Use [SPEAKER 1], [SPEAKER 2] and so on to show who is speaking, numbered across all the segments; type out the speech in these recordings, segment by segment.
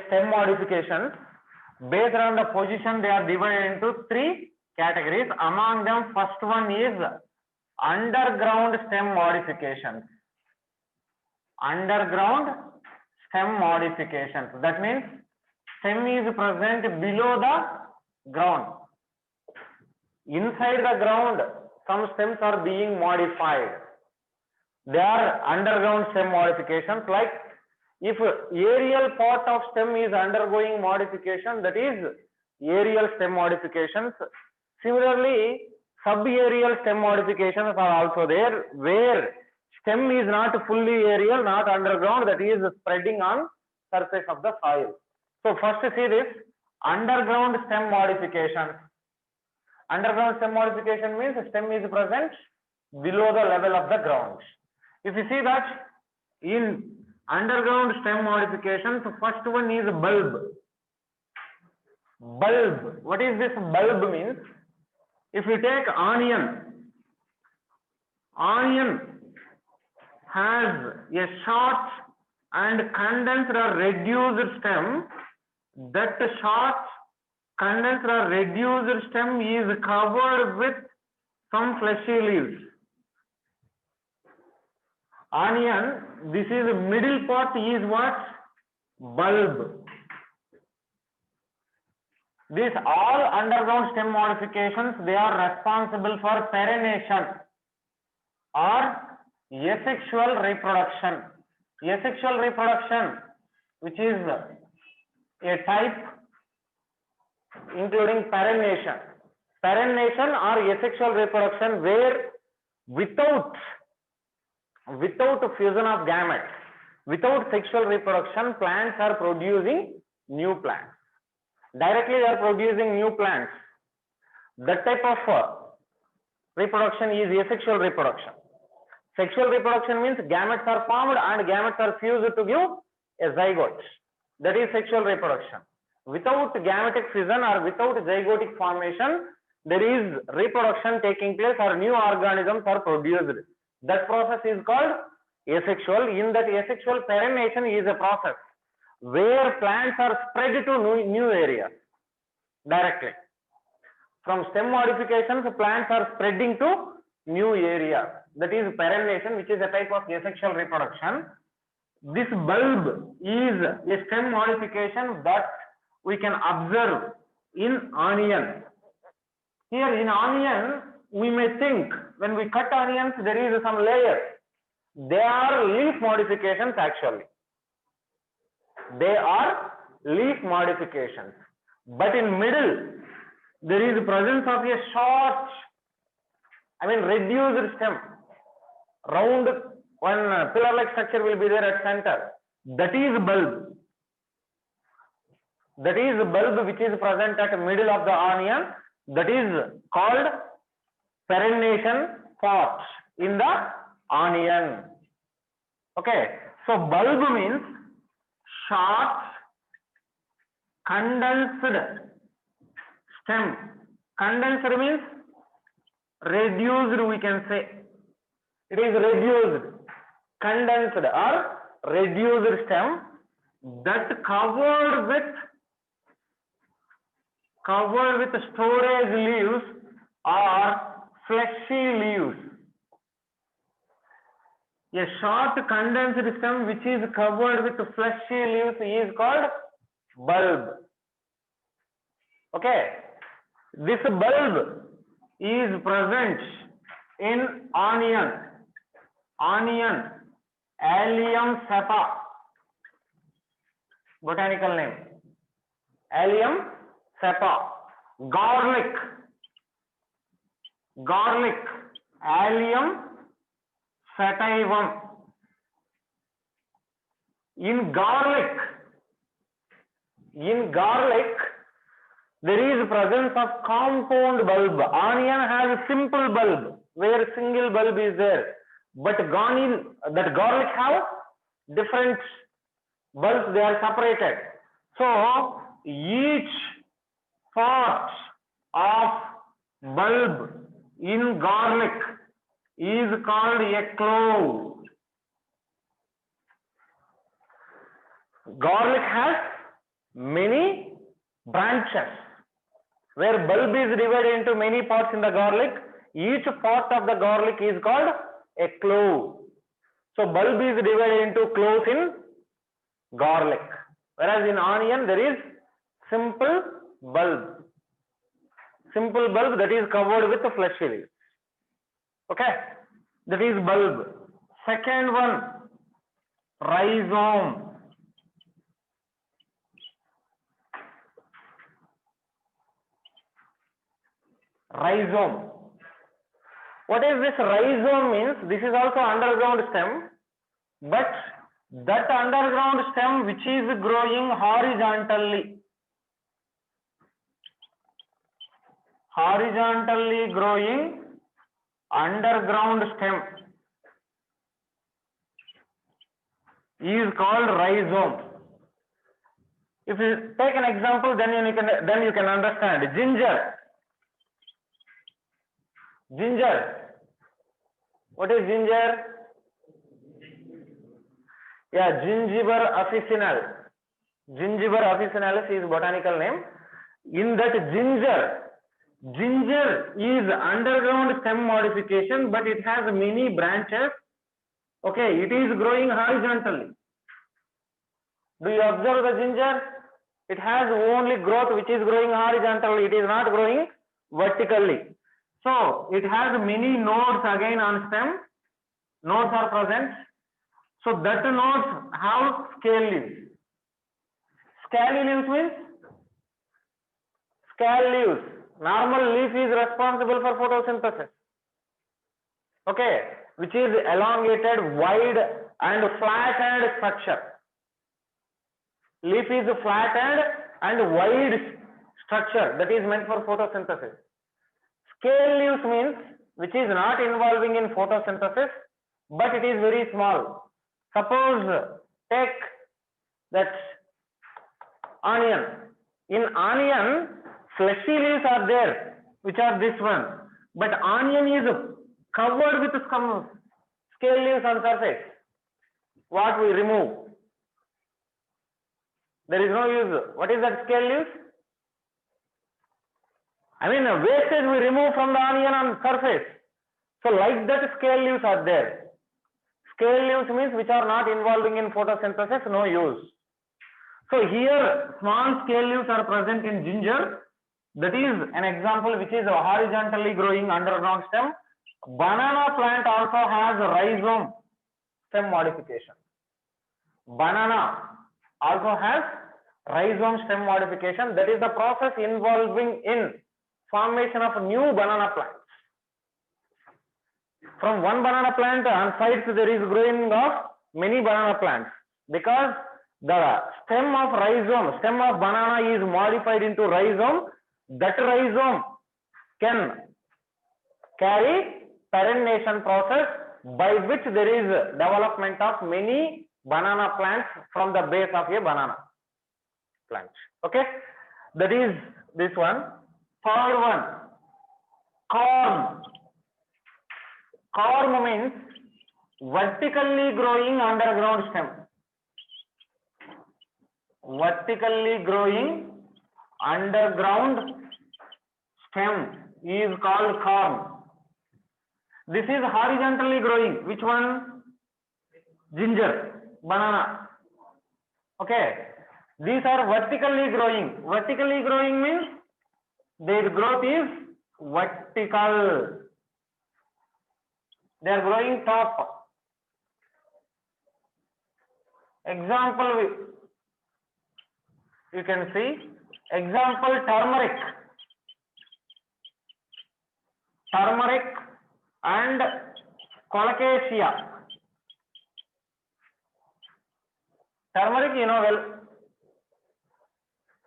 [SPEAKER 1] stem modifications. Based on the position, they are divided into three categories. Among them, first one is underground stem modifications. Underground stem modifications. That means stem is present below the ground. Inside the ground, some stems are being modified. They are underground stem modifications. Like if aerial part of stem is undergoing modification, that is aerial stem modifications. Similarly, subaerial stem modifications are also there, where stem is not fully aerial, not underground, that is spreading on surface of the soil. So first see this underground stem modification. Underground stem modification means stem is present below the level of the ground. If you see that in underground stem modifications, first one is bulb. Bulb. What is this bulb means? If you take onion, onion has a short and condensed or reduced stem. That short condensed or reduced stem is covered with some fleshy leaves. Onion, this is middle part is what? Bulb. These all underground stem modifications, they are responsible for perennation or asexual reproduction. Asexual reproduction, which is a type including perennation. Perennation or asexual reproduction, where without fusion of gametes, without sexual reproduction, plants are producing new plants. Directly they are producing new plants. That type of reproduction is asexual reproduction. Sexual reproduction means gametes are formed and gametes are fused to give a zygote. That is sexual reproduction. Without gametic fusion or without zygotic formation, there is reproduction taking place or new organisms are produced. That process is called asexual. In that asexual, perennation is a process where plants are spread to new areas directly. From stem modifications, plants are spreading to new areas. That is perennation, which is a type of asexual reproduction. This bulb is a stem modification that we can observe in onion. Here in onion, we may think when we cut onions, there is some layers. They are leaf modifications actually. They are leaf modifications. But in middle, there is presence of a short, reduced stem. Round one pillar-like structure will be there at center. That is bulb. That is bulb which is present at middle of the onion. That is called perennation part in the onion. Okay. So bulb means short condensed stem. Condensed means reduced, we can say. It is reduced, condensed or reduced stem that covered with storage leaves or fleshy leaves. A short condensed stem which is covered with fleshy leaves is called bulb. Okay. This bulb is present in onion. Onion, Allium cepa, botanical name. Allium cepa. Garlic, Allium sativum. In garlic, there is presence of compound bulb. Onion has a simple bulb where single bulb is there. But garlic have different bulbs, they are separated. So each part of bulb in garlic is called a clove. Garlic has many branches. Where bulb is divided into many parts in the garlic, each part of the garlic is called a clove. So bulb is divided into cloves in garlic. Whereas in onion there is simple bulb. Simple bulb that is covered with the fleshy leaves. Okay, that is bulb. Second one, rhizome. Rhizome. What is this rhizome means? This is also underground stem, but that underground stem which is growing horizontally. Horizontally growing underground stem is called rhizome. If you take an example, then you can understand. Ginger. Ginger. What is ginger? Yeah, Gingiber officinalis. Gingiber officinalis is botanical name. In that ginger is underground stem modification, but it has many branches. Okay, it is growing horizontally. Do you observe the ginger? It has only growth which is growing horizontally. It is not growing vertically. So it has many nodes again on stem. Nodes are present. So that nodes have scale leaves. Scale leaves means scale leaves. Normal leaf is responsible for photosynthesis. Okay, which is elongated, wide and flattened structure. Leaf is flattened and wide structure that is meant for photosynthesis. Scale leaves means which is not involving in photosynthesis, but it is very small. Suppose take that onion. In onion, fleshy leaves are there, which are this one. But onion is covered with some scale leaves on surface. What we remove? There is no use. What is that scale leaves? I mean, wastage we remove from the onion on surface. So like that scale leaves are there. Scale leaves means which are not involving in photosynthesis, no use. So here small scale leaves are present in ginger. That is an example which is a horizontally growing underground stem. Banana plant also has rhizome stem modification. Banana also has rhizome stem modification. That is the process involving in formation of new banana plants. From one banana plant on sides there is growing of many banana plants because the stem of rhizome, stem of banana is modified into rhizome. That rhizome can carry perennation process by which there is development of many banana plants from the base of a banana plant. Okay, that is this one. Third one, corm. Corm means vertically growing underground stem. Vertically growing underground stem is called corm. This is horizontally growing. Which one? Ginger, banana. Okay. These are vertically growing. Vertically growing means their growth is vertical. They are growing top. Example, you can see. Example, turmeric. Turmeric and colocasia. Turmeric, you know well.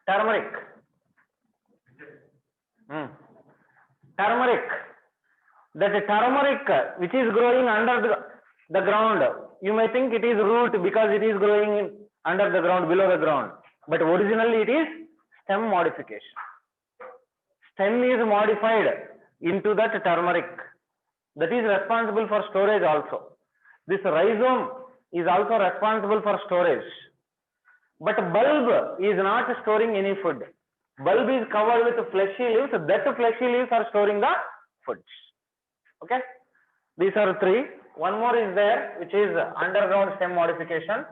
[SPEAKER 1] Turmeric. Turmeric. That turmeric which is growing under the ground, you may think it is root because it is growing under the ground, below the ground. But originally it is stem modification. Stem is modified into that turmeric. That is responsible for storage also. This rhizome is also responsible for storage. But bulb is not storing any food. Bulb is covered with fleshy leaves. That fleshy leaves are storing the foods. Okay. These are three. One more is there, which is underground stem modification.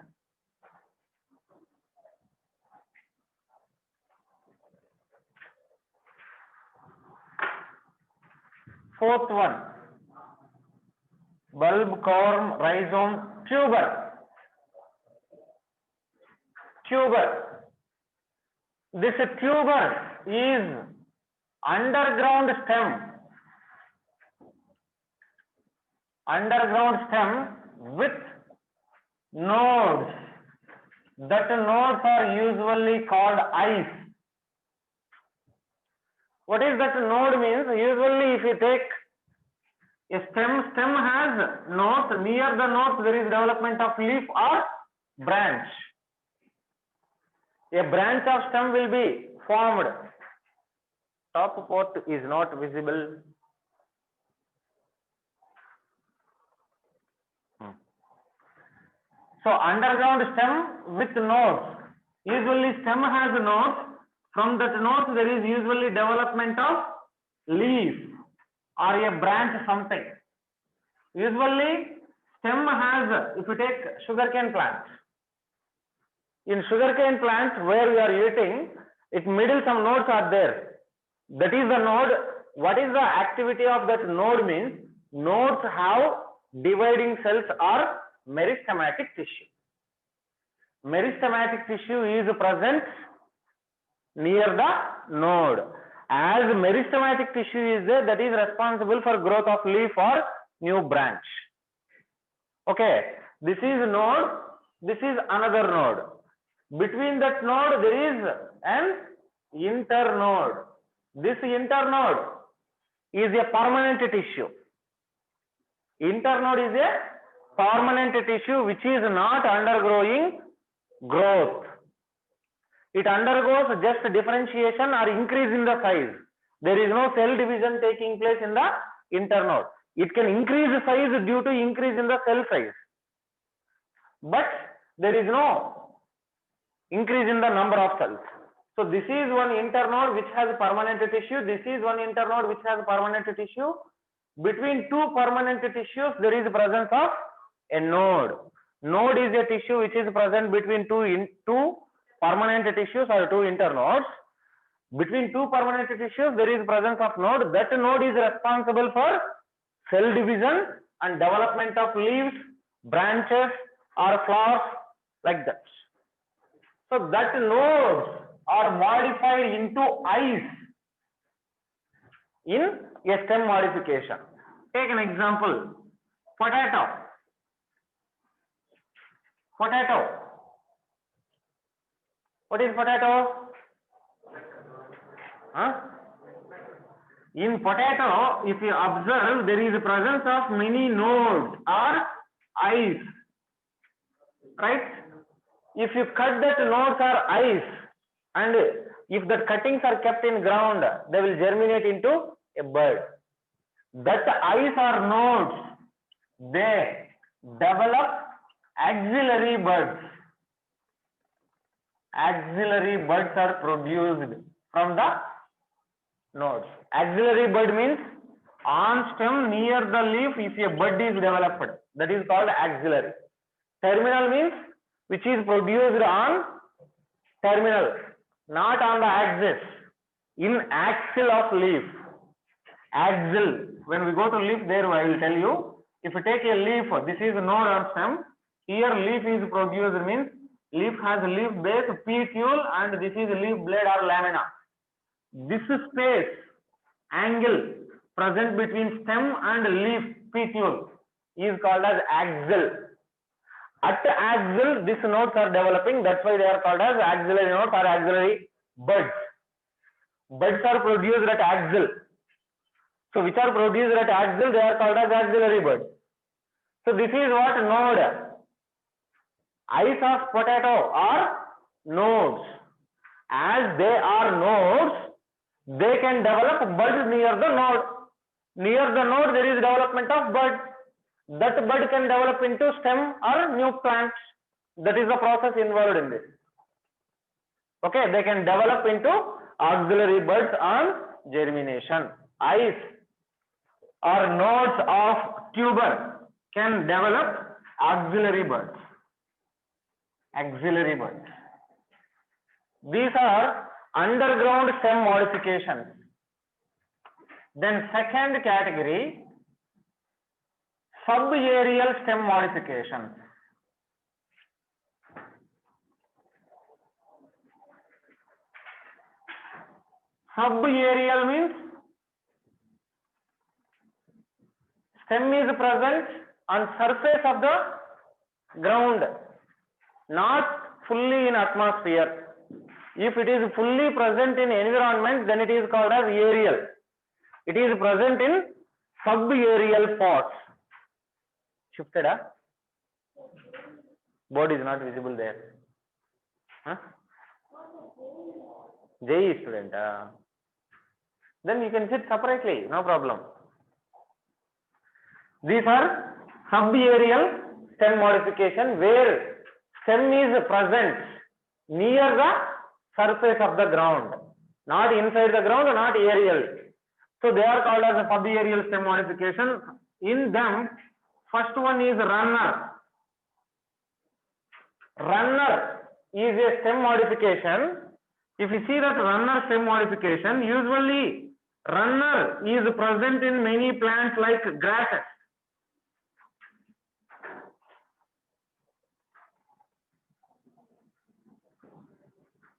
[SPEAKER 1] Fourth one, bulb, corm, rhizome, tuber. Tuber. This tuber is underground stem. Underground stem with nodes. That nodes are usually called eyes. What is that node means? Usually if you take a stem has nodes. Near the nodes there is development of leaf or branch. A branch of stem will be formed. Top part is not visible. So underground stem with nodes. Usually stem has nodes. From that nodes there is usually development of leaf or a branch something. Usually stem has, if you take sugarcane plants. In sugarcane plants where we are eating, it middle some nodes are there. That is the node. What is the activity of that node means? Nodes have dividing cells or meristematic tissue. Meristematic tissue is present near the node. As meristematic tissue is there, that is responsible for growth of leaf or new branch. Okay, this is node, this is another node. Between that node there is an internode. This internode is a permanent tissue. Internode is a permanent tissue which is not undergoing growth. It undergoes just differentiation or increase in the size. There is no cell division taking place in the internode. It can increase the size due to increase in the cell size. But there is no increase in the number of cells. So this is one internode which has permanent tissue. This is one internode which has permanent tissue. Between two permanent tissues, there is presence of a node. Node is a tissue which is present between two permanent tissues or two internodes. Between two permanent tissues, there is presence of node. That node is responsible for cell division and development of leaves, branches, or flowers like that. So that nodes are modified into eyes in a stem modification. Take an example. Potato. Potato. What is potato? Huh? In potato, if you observe, there is a presence of many nodes or eyes. Right? If you cut that nodes or eyes, and if the cuttings are kept in ground, they will germinate into a bud. That eyes or nodes, they develop axillary buds. Axillary buds are produced from the nodes. Axillary bud means on stem near the leaf, if a bud is developed, that is called axillary. Terminal means which is produced on terminal, not on the axis, in axil of leaf. Axil, when we go to leaf, there I will tell you, if you take a leaf, this is a node on stem, here leaf is produced means leaf has a leaf base, petiole, and this is leaf blade or lamina. This space, angle present between stem and leaf petiole is called as axil. At axil, these nodes are developing, that's why they are called as axillary nodes or axillary buds. Buds are produced at axil. So which are produced at axil, they are called as axillary buds. So this is what node. Eyes of potato are nodes. As they are nodes, they can develop buds near the node. Near the node, there is development of bud. That bud can develop into stem or new plants. That is the process involved in this. Okay, they can develop into auxiliary buds on germination. Eyes or nodes of tuber can develop auxiliary buds. Auxiliary buds. These are underground stem modifications. Then second category, subaerial stem modifications. Subaerial means stem is present on surface of the ground, not fully in atmosphere. If it is fully present in environment, then it is called as aerial. It is present in subaerial pots. Shifted, huh? Board is not visible there. Huh? JE student. Then you can sit separately, no problem. These are subaerial stem modification where stem is present near the surface of the ground, not inside the ground, not aerial. So they are called as a subaerial stem modification. In them, first one is runner. Runner is a stem modification. If you see that runner stem modification, usually runner is present in many plants like grasses.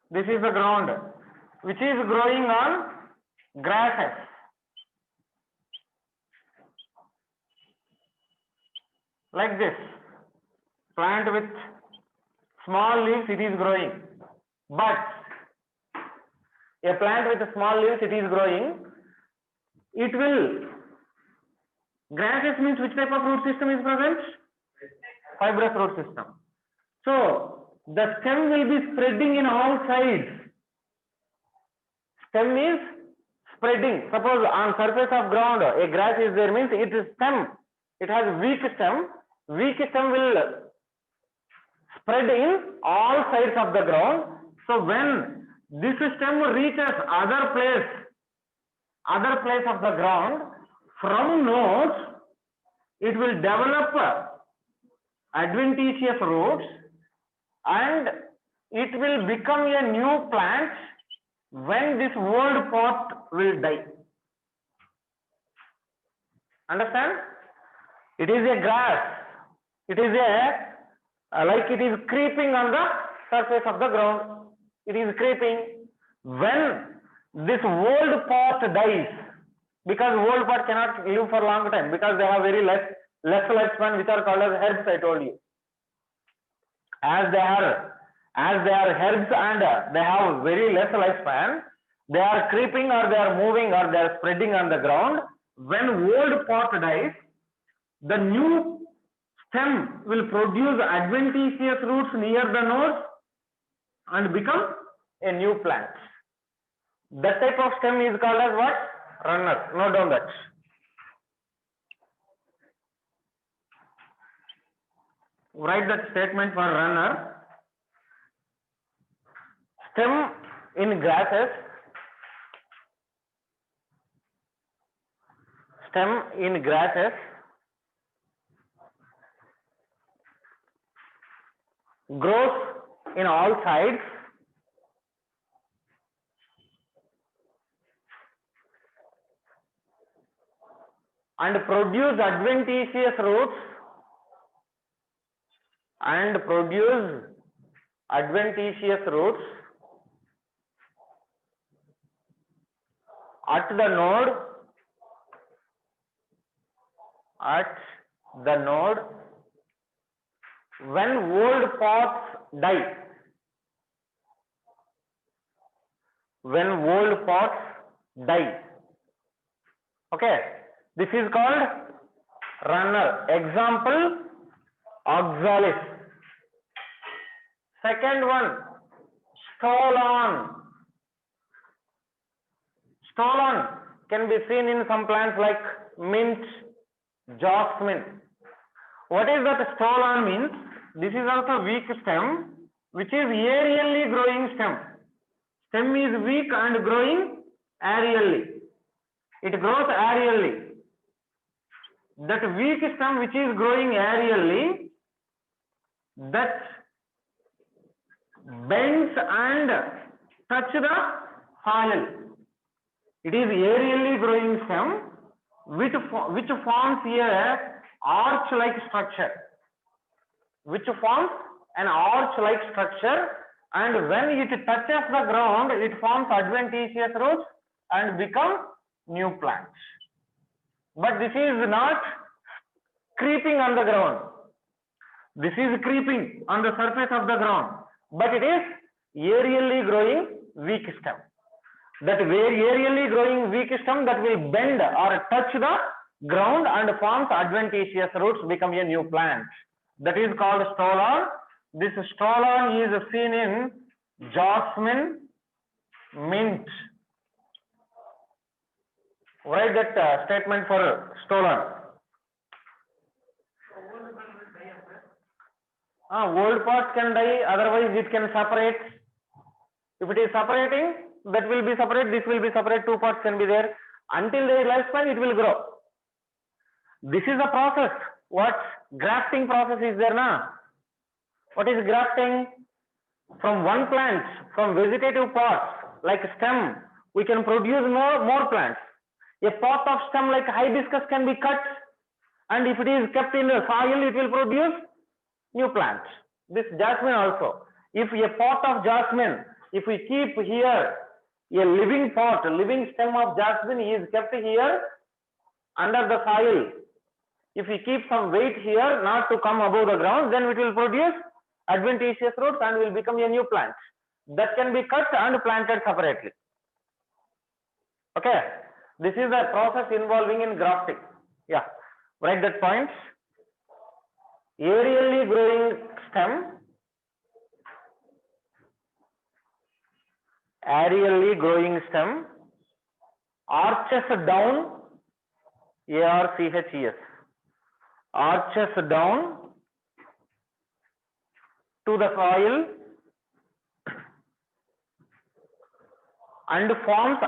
[SPEAKER 1] This is the ground which is growing on grasses. Like this. Plant with small leaves, it is growing. But a plant with small leaves, it is growing. It will. Grasses means which type of root system is present? Fibrous root system. So the stem will be spreading in all sides. Stem is spreading. Suppose on surface of ground a grass is there, means it is stem. It has weak stem. Weak stem will spread in all sides of the ground. So when this stem reaches other place of the ground, from nodes it will develop adventitious roots and it will become a new plant when this old pot will die. Understand? It is a grass. It is like it is creeping on the surface of the ground. It is creeping. When this old pot dies, because old pot cannot live for a long time because they have very less lifespan, which are called as herbs, I told you. As they are herbs and they have very less lifespan, they are creeping or they are moving or they are spreading on the ground. When old pot dies, the new stem will produce adventitious roots near the node and become a new plant. That type of stem is called as what? Runner. Note down that. Write that statement for runner. Stem in grasses. Stem in grasses grows in all sides and produce adventitious roots at the node when old pots die. When old pots die. Okay, this is called runner. Example, oxalis. Second one, stolon. Stolon can be seen in some plants like mint, jasmine. What is that stolon means? This is also weak stem, which is aerially growing stem. Stem is weak and growing aerially. It grows aerially. That weak stem which is growing aerially, that bends and touch the soil. It is aerially growing stem which forms a arch-like structure. Which forms an arch-like structure, and when it touches the ground, it forms adventitious roots and become new plants. But this is not creeping on the ground. This is creeping on the surface of the ground, but it is aerially growing weak stem. That aerially growing weak stem that will bend or touch the ground and forms adventitious roots, become a new plant. That is called stolon. This stolon is seen in jasmine, mint. Write that statement for stolon. Old parts can die, otherwise it can separate. If it is separating, that will be separate, this will be separate, two parts can be there. Until their lifespan, it will grow. This is a process. What grafting process is there now? What is grafting? From one plant, from vegetative parts like stem, we can produce more plants. A pot of stem like hibiscus can be cut, and if it is kept in the soil, it will produce new plants. This jasmine also. If a pot of jasmine, if we keep here a living pot, a living stem of jasmine is kept here under the soil. If we keep some weight here, not to come above the ground, then it will produce adventitious roots and will become a new plant that can be cut and planted separately. Okay, this is the process involving in grafting. Yeah, write that point. Aerially growing stem, arches down, ARCHES, arches down to the soil and forms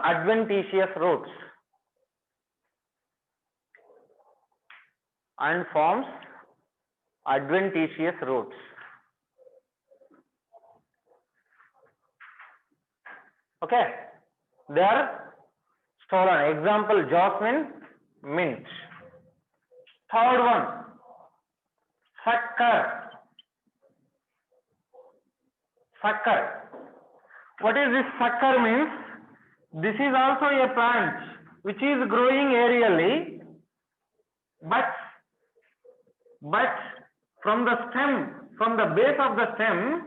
[SPEAKER 1] adventitious roots. Okay, they are stolon. Example, jasmine, mint. Third one, sucker. What is this sucker means? This is also a plant which is growing aerially, but from the stem, from the base of the stem,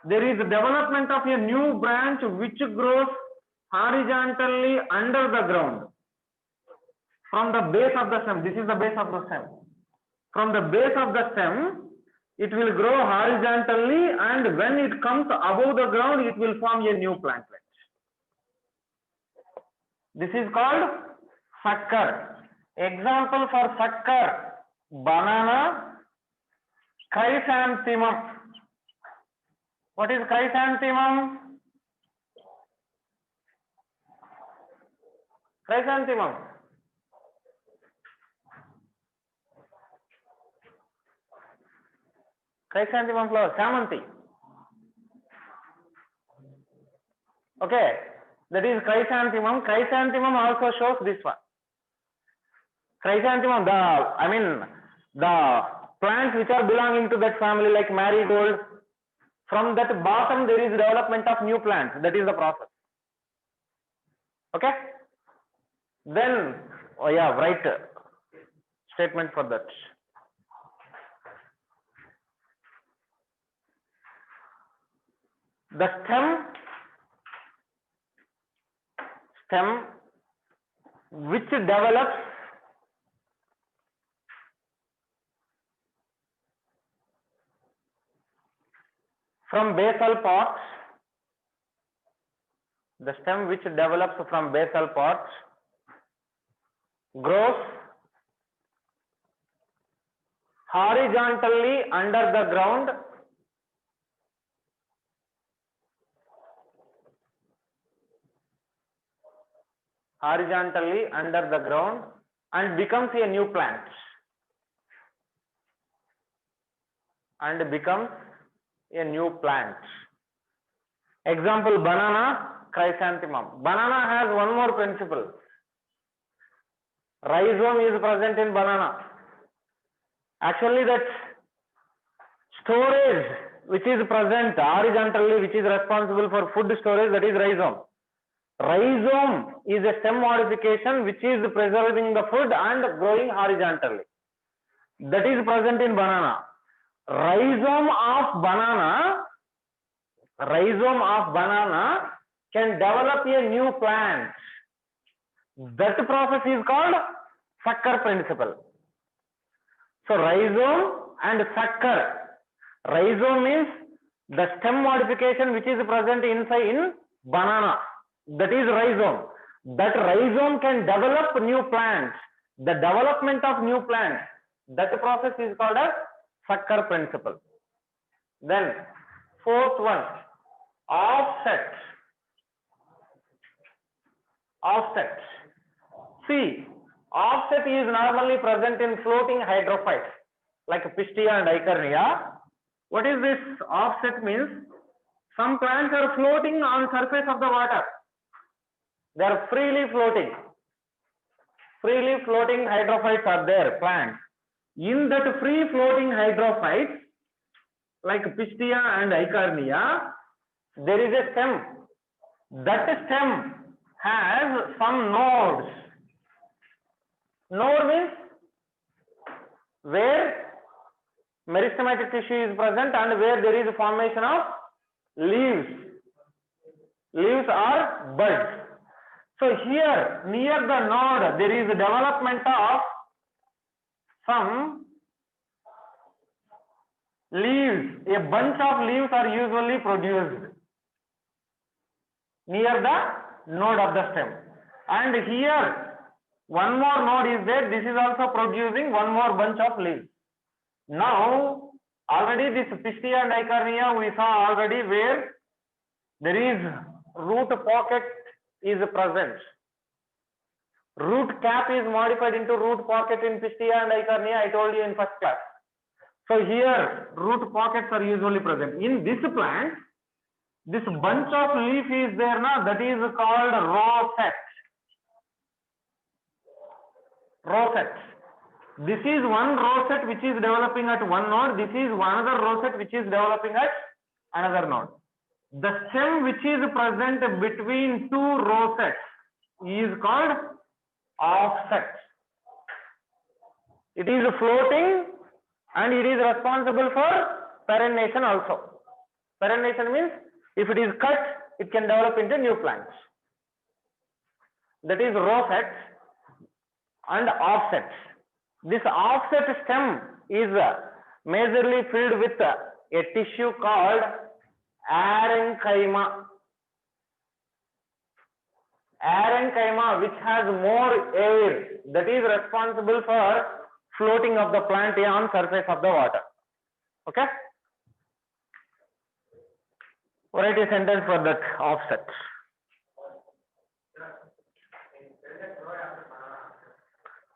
[SPEAKER 1] there is development of a new branch which grows horizontally under the ground. From the base of the stem, this is the base of the stem. From the base of the stem, it will grow horizontally, and when it comes above the ground, it will form a new plantlet. This is called sucker. Example for sucker, banana, chrysanthemum. What is chrysanthemum? Chrysanthemum. Chrysanthemum flower, Samanthi. Okay, that is chrysanthemum. Chrysanthemum also shows this one. Chrysanthemum, the plants which are belonging to that family, like marigold, from that bottom there is development of new plants. That is the process. Okay. Then, write statement for that. The stem which develops from basal parts, grows horizontally under the ground horizontally under the ground and becomes a new plant. And becomes a new plant. Example, banana, chrysanthemum. Banana has one more principle. Rhizome is present in banana. Actually, that storage which is present horizontally, which is responsible for food storage, that is rhizome. Rhizome is a stem modification which is preserving the food and growing horizontally. That is present in banana. Rhizome of banana can develop a new plant. That process is called sucker principle. So rhizome and sucker. Rhizome means the stem modification which is present inside in banana. That is rhizome. That rhizome can develop new plants. The development of new plants, that process is called as sucker principle. Then fourth one, offset. Offset. See, offset is normally present in floating hydrophytes like Pistia and Eichernia. What is this offset means? Some plants are floating on surface of the water. They are freely floating. Freely floating hydrophytes are there, plants. In that free floating hydrophytes like Pistia and Eichernia, there is a stem. That stem has some nodes. Node means where meristematic tissue is present and where there is a formation of leaves. Leaves are buds. So here near the node there is a development of some leaves. A bunch of leaves are usually produced near the node of the stem. And here one more node is there. This is also producing one more bunch of leaves. Now already this Pistia and Eichernia we saw already where there is root pocket is present. Root cap is modified into root pocket in Pistia and Eichernia. I told you in first class. So here root pockets are usually present. In this plant, this bunch of leaf is there now, that is called rosette. Rosette. This is one rosette which is developing at one node. This is another rosette which is developing at another node. The stem which is present between two rosettes is called offset. It is floating and it is responsible for perennation also. Perennation means if it is cut, it can develop into new plants. That is rosette and offset. This offset stem is majorly filled with a tissue called arenchyma. Arenchyma, which has more air, that is responsible for floating of the plant on surface of the water. Okay? Write a sentence for that offset.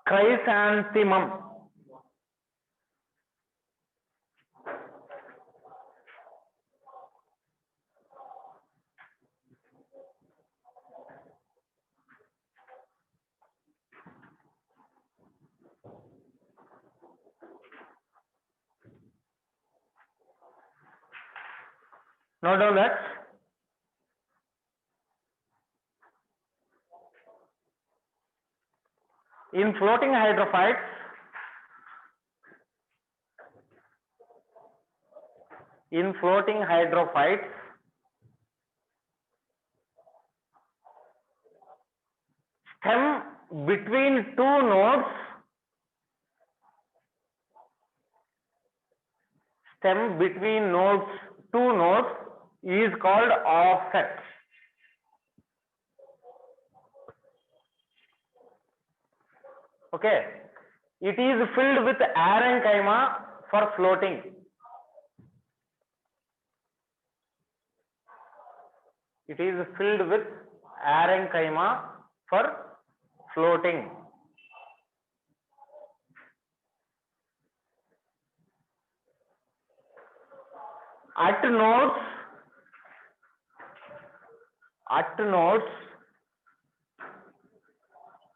[SPEAKER 1] Chrysanthemum. Note down that in floating hydrophytes, stem between two nodes, two nodes is called offset. Okay, it is filled with arenchyma for floating. It is filled with arenchyma for floating. At nodes,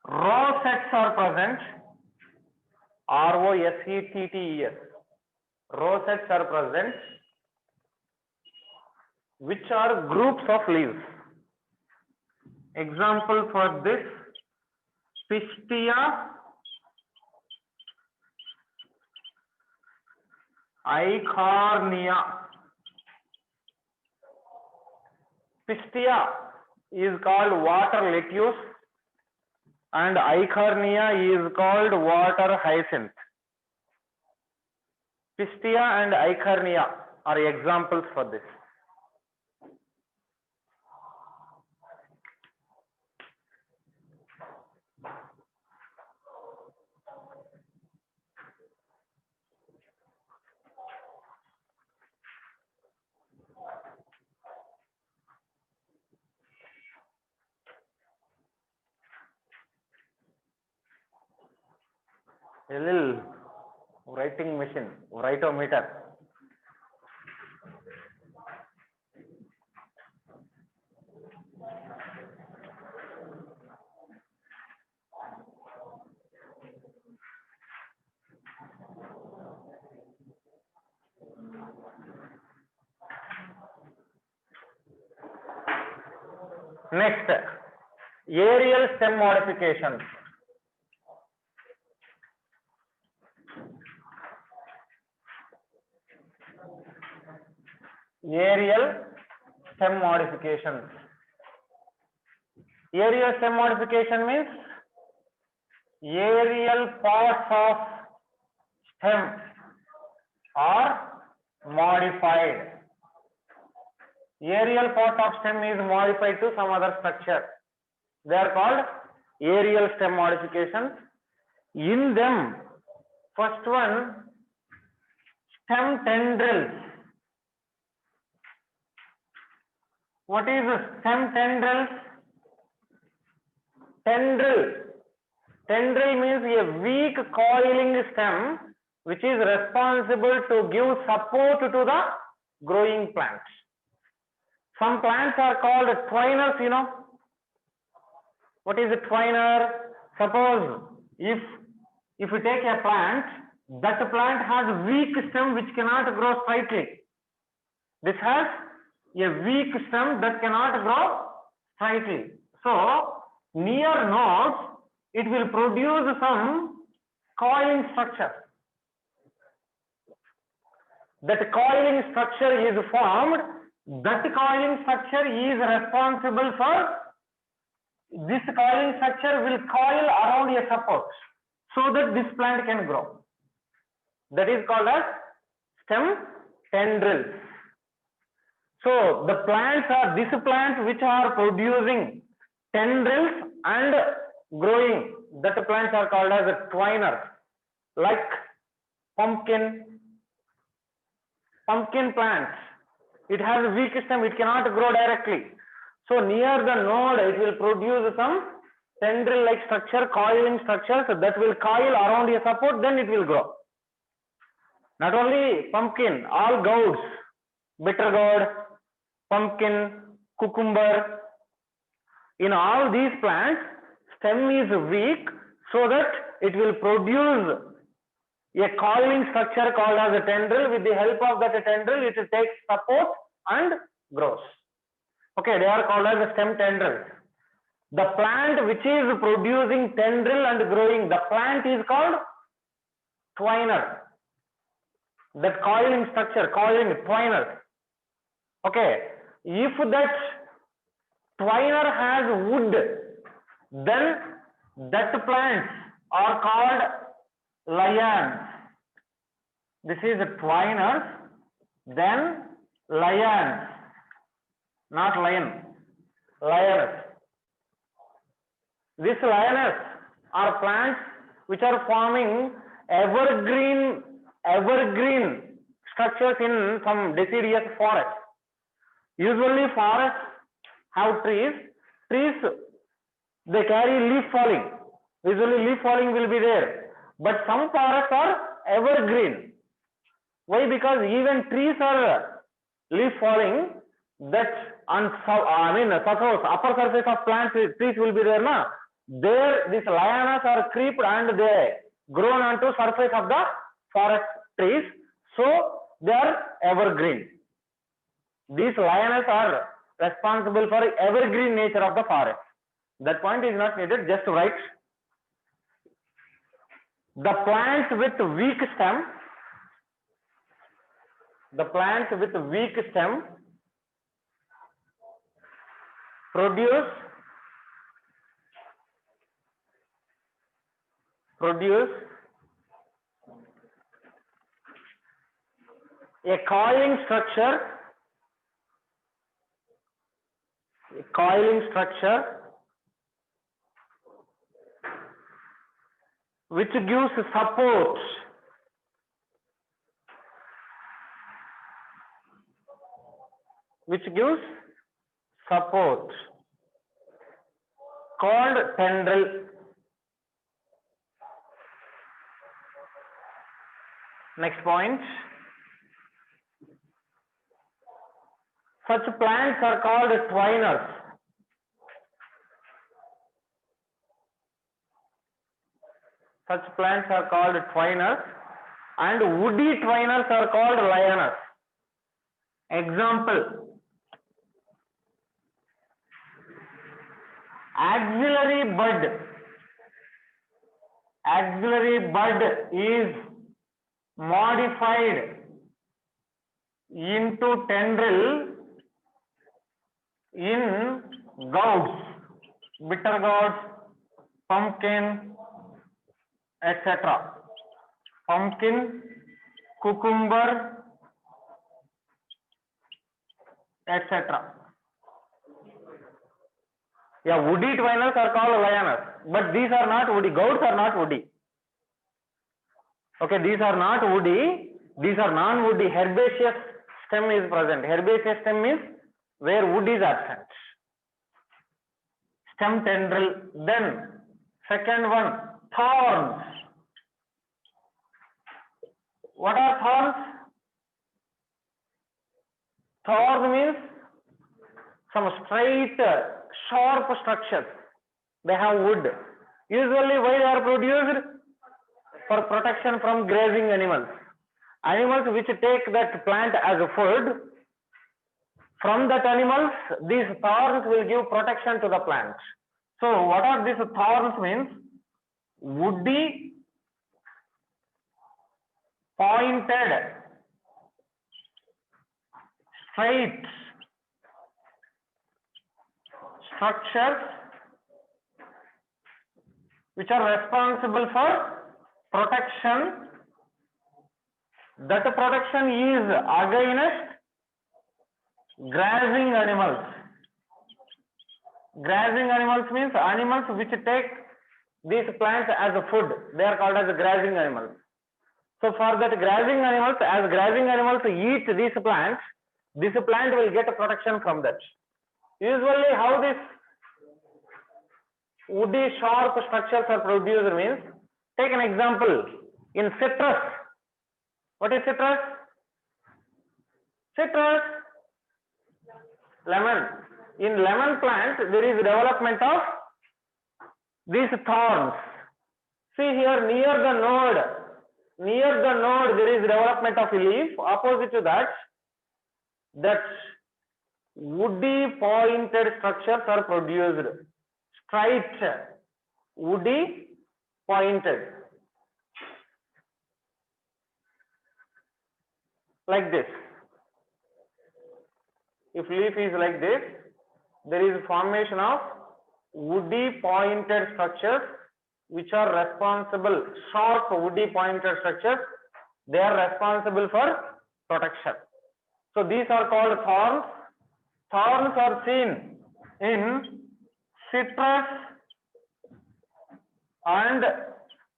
[SPEAKER 1] rosettes are present. ROSETTES. Rosettes are present, which are groups of leaves. Example for this: Pistia, Eichhornia. Pistia is called water lettuce and Eichhornia is called water hyacinth. Pistia and Eichhornia are examples for this. A little writing machine, write-o-meter. Next, aerial stem modifications. Aerial stem modifications. Aerial stem modification means aerial parts of stem are modified. Aerial part of stem is modified to some other structure. They are called aerial stem modifications. In them, first one, stem tendrils. What is a stem tendrils? Tendril means a weak coiling stem which is responsible to give support to the growing plants. Some plants are called twiners, you know. What is a twiner? Suppose if you take a plant, that plant has weak stem which cannot grow straightly. This has a weak stem that cannot grow straightly. So, near nodes, it will produce some coiling structure. That coiling structure is formed. That coiling structure is responsible for, this coiling structure will coil around a support so that this plant can grow. That is called as stem tendrils. So the plants are, these plants which are producing tendrils and growing, that plants are called as a twiner. Like pumpkin plants, it has a weak stem, it cannot grow directly. So near the node, it will produce some tendril-like structure, coiling structure, so that will coil around a support, then it will grow. Not only pumpkin, all gourds, bitter gourd, pumpkin, cucumber, in all these plants, stem is weak so that it will produce a coiling structure called as a tendril. With the help of that tendril, it takes support and grows. Okay, they are called as the stem tendrils. The plant which is producing tendril and growing, the plant is called twiner. That coiling structure, twiner. Okay, if that twiner has wood, then that plants are called lians. This is twiners, then lians, not lion, lianus. These lianus are plants which are forming evergreen structures in some deciduous forest. Usually forests have trees, they carry leaf falling. Usually leaf falling will be there, but some forests are evergreen. Why? Because even trees are leaf falling. That on surface, upper surface of plants, trees will be there, na? There, these lianas are creeped and they grown onto surface of the forest trees, so they are evergreen. These lianas are responsible for evergreen nature of the forest. That point is not needed, just write. The plants with weak stem, produce a coiling structure which gives support called tendril. Next point. Such plants are called twiners. And woody twiners are called lianas. Example: axillary bud is modified into tendril in gourds, bitter gourds, pumpkin, etc. Pumpkin, cucumber, etc. Yeah, woody twiners are called lianas, but these are not woody. Gourds are not woody. Okay, these are not woody. These are non-woody. Herbaceous stem is present. Herbaceous stem means where wood is absent. Stem tendril. Then second one, thorns. What are thorns? Thorn means some straight, sharp structures. They have wood. Usually, why they are produced? For protection from grazing animals. Animals which take that plant as a food. From that animals, these thorns will give protection to the plant. So, what are these thorns means? Woody, pointed, straight structures which are responsible for protection. That protection is against grazing animals. Grazing animals means animals which take these plants as a food. They are called as grazing animals. So for that grazing animals, as grazing animals eat these plants, this plant will get a protection from that. Usually how this woody sharp structures are produced means, take an example in citrus. What is citrus? Citrus, lemon. In lemon plant, there is development of these thorns. See here near the node, there is development of a leaf. Opposite to that woody pointed structures are produced. Straight, woody, pointed. Like this. If leaf is like this, there is formation of woody pointed structures which are responsible, sharp woody pointed structures, they are responsible for protection. So these are called thorns. Thorns are seen in citrus and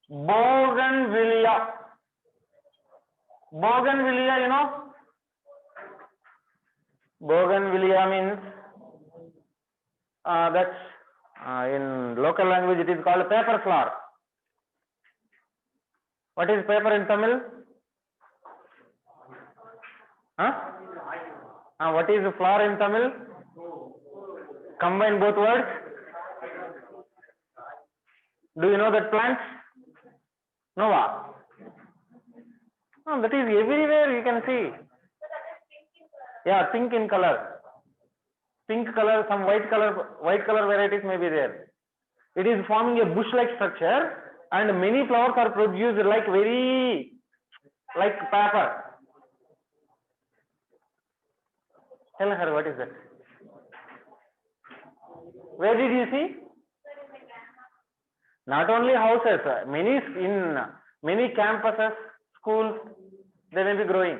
[SPEAKER 1] bougainvillea. Bougainvillea, you know? Bougainvillea means that's In local language, it is called paper flower. What is paper in Tamil? Huh? What is flower in Tamil? Combine both words. Do you know that plant? No. That is everywhere you can see. Yeah, pink in color. Pink color, some white color varieties may be there. It is forming a bush-like structure, and many flowers are produced like paper. Tell her what is that? Where did you see? Not only houses, in many campuses, schools, they may be growing.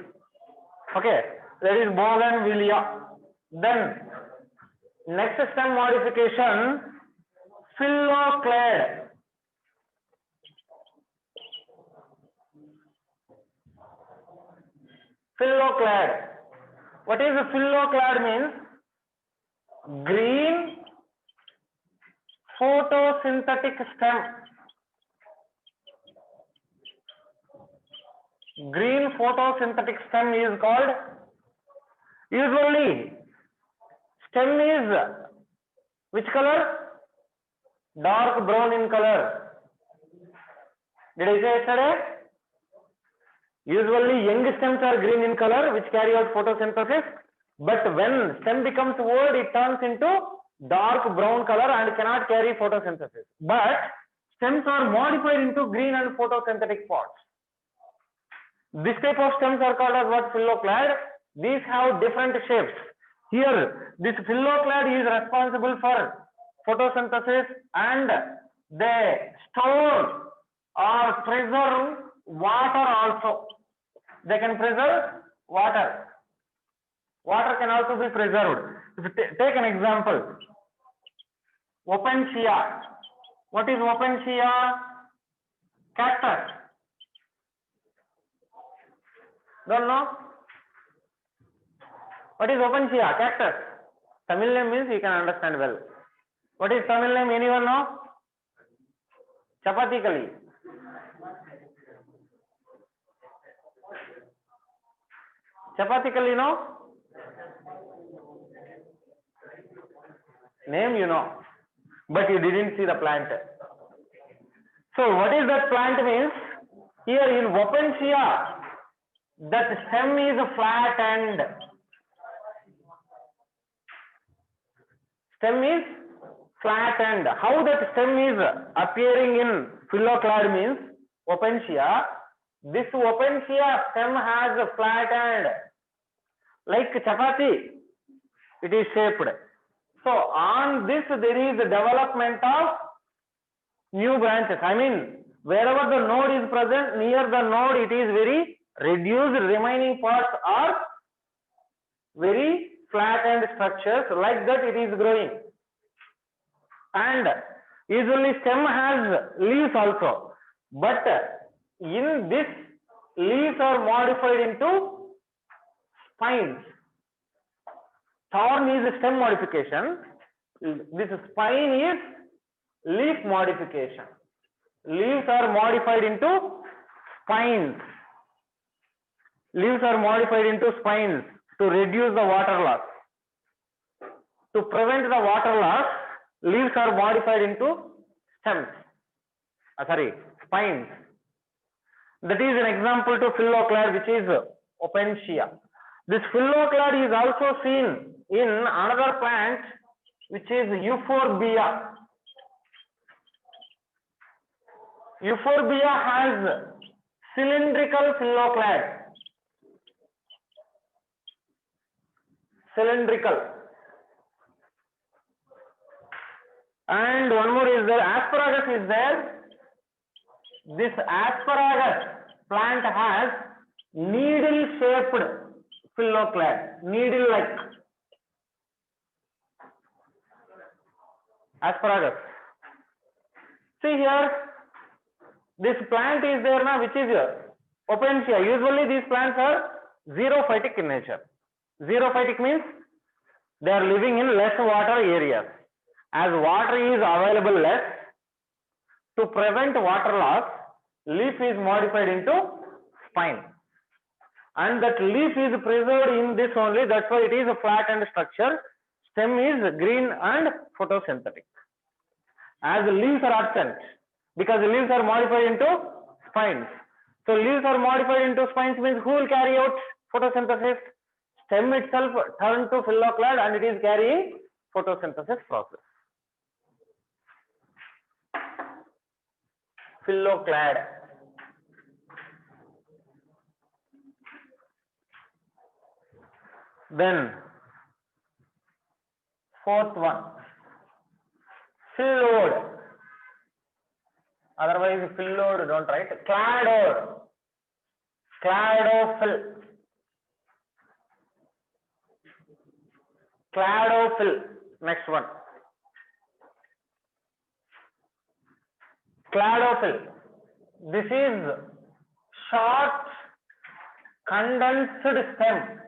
[SPEAKER 1] Okay, that is bougainvillea. Then next stem modification, phylloclade. Phylloclade. What is a phylloclade means? Green photosynthetic stem. Green photosynthetic stem is called, usually stem is which color? Dark brown in color. Did I say yesterday? Usually young stems are green in color, which carry out photosynthesis, but when stem becomes old, it turns into dark brown color and cannot carry photosynthesis. But stems are modified into green and photosynthetic pods. This type of stems are called as what? Phylloclade. These have different shapes. Here, this phylloclade is responsible for photosynthesis, and they store or preserve water also. They can preserve water. Water can also be preserved. If you take an example, Opuntia. What is Opuntia? Cactus. Don't know? What is Opuntia? Cactus. Tamil name means you can understand well. What is Tamil name? Anyone know? Chapati kali. Chapati kali, no? Name you know, but you didn't see the plant. So what is that plant means? Here in Opuntia, that stem is flattened. Stem is flattened. How that stem is appearing in phylloclade means Opuntia. This Opuntia stem has flattened like chapati. It is shaped. So on this there is the development of new branches. I mean, wherever the node is present, near the node it is very reduced. Remaining parts are very flattened structures. Like that it is growing. And usually stem has leaves also. But in this, leaves are modified into spines. Thorn is stem modification. This spine is leaf modification. Leaves are modified into spines. Leaves are modified into spines to reduce the water loss. To prevent the water loss, leaves are modified into stems. Spines. That is an example to phylloclade, which is Opuntia. This phylloclade is also seen in another plant, which is Euphorbia. Euphorbia has cylindrical phylloclade. Cylindrical. And one more is there, asparagus is there. This asparagus plant has needle-shaped phylloclade, needle-like. Asparagus. See here, this plant is there now, which is here, Opuntia. Usually these plants are xerophytic in nature. Xerophytic means they are living in less water areas. As water is available less, to prevent water loss, leaf is modified into spine. And that leaf is preserved in this only, that's why it is a flattened structure. Stem is green and photosynthetic. As leaves are absent, because leaves are modified into spines. So leaves are modified into spines means who will carry out photosynthesis? Stem itself turned to phylloclad and it is carrying photosynthesis process. Phylloclad. Then fourth one, phylloid. Otherwise phylloid don't write. Cladoid. Cladophyll. Cladophyll. Next one. Cladophyll. This is short condensed stem.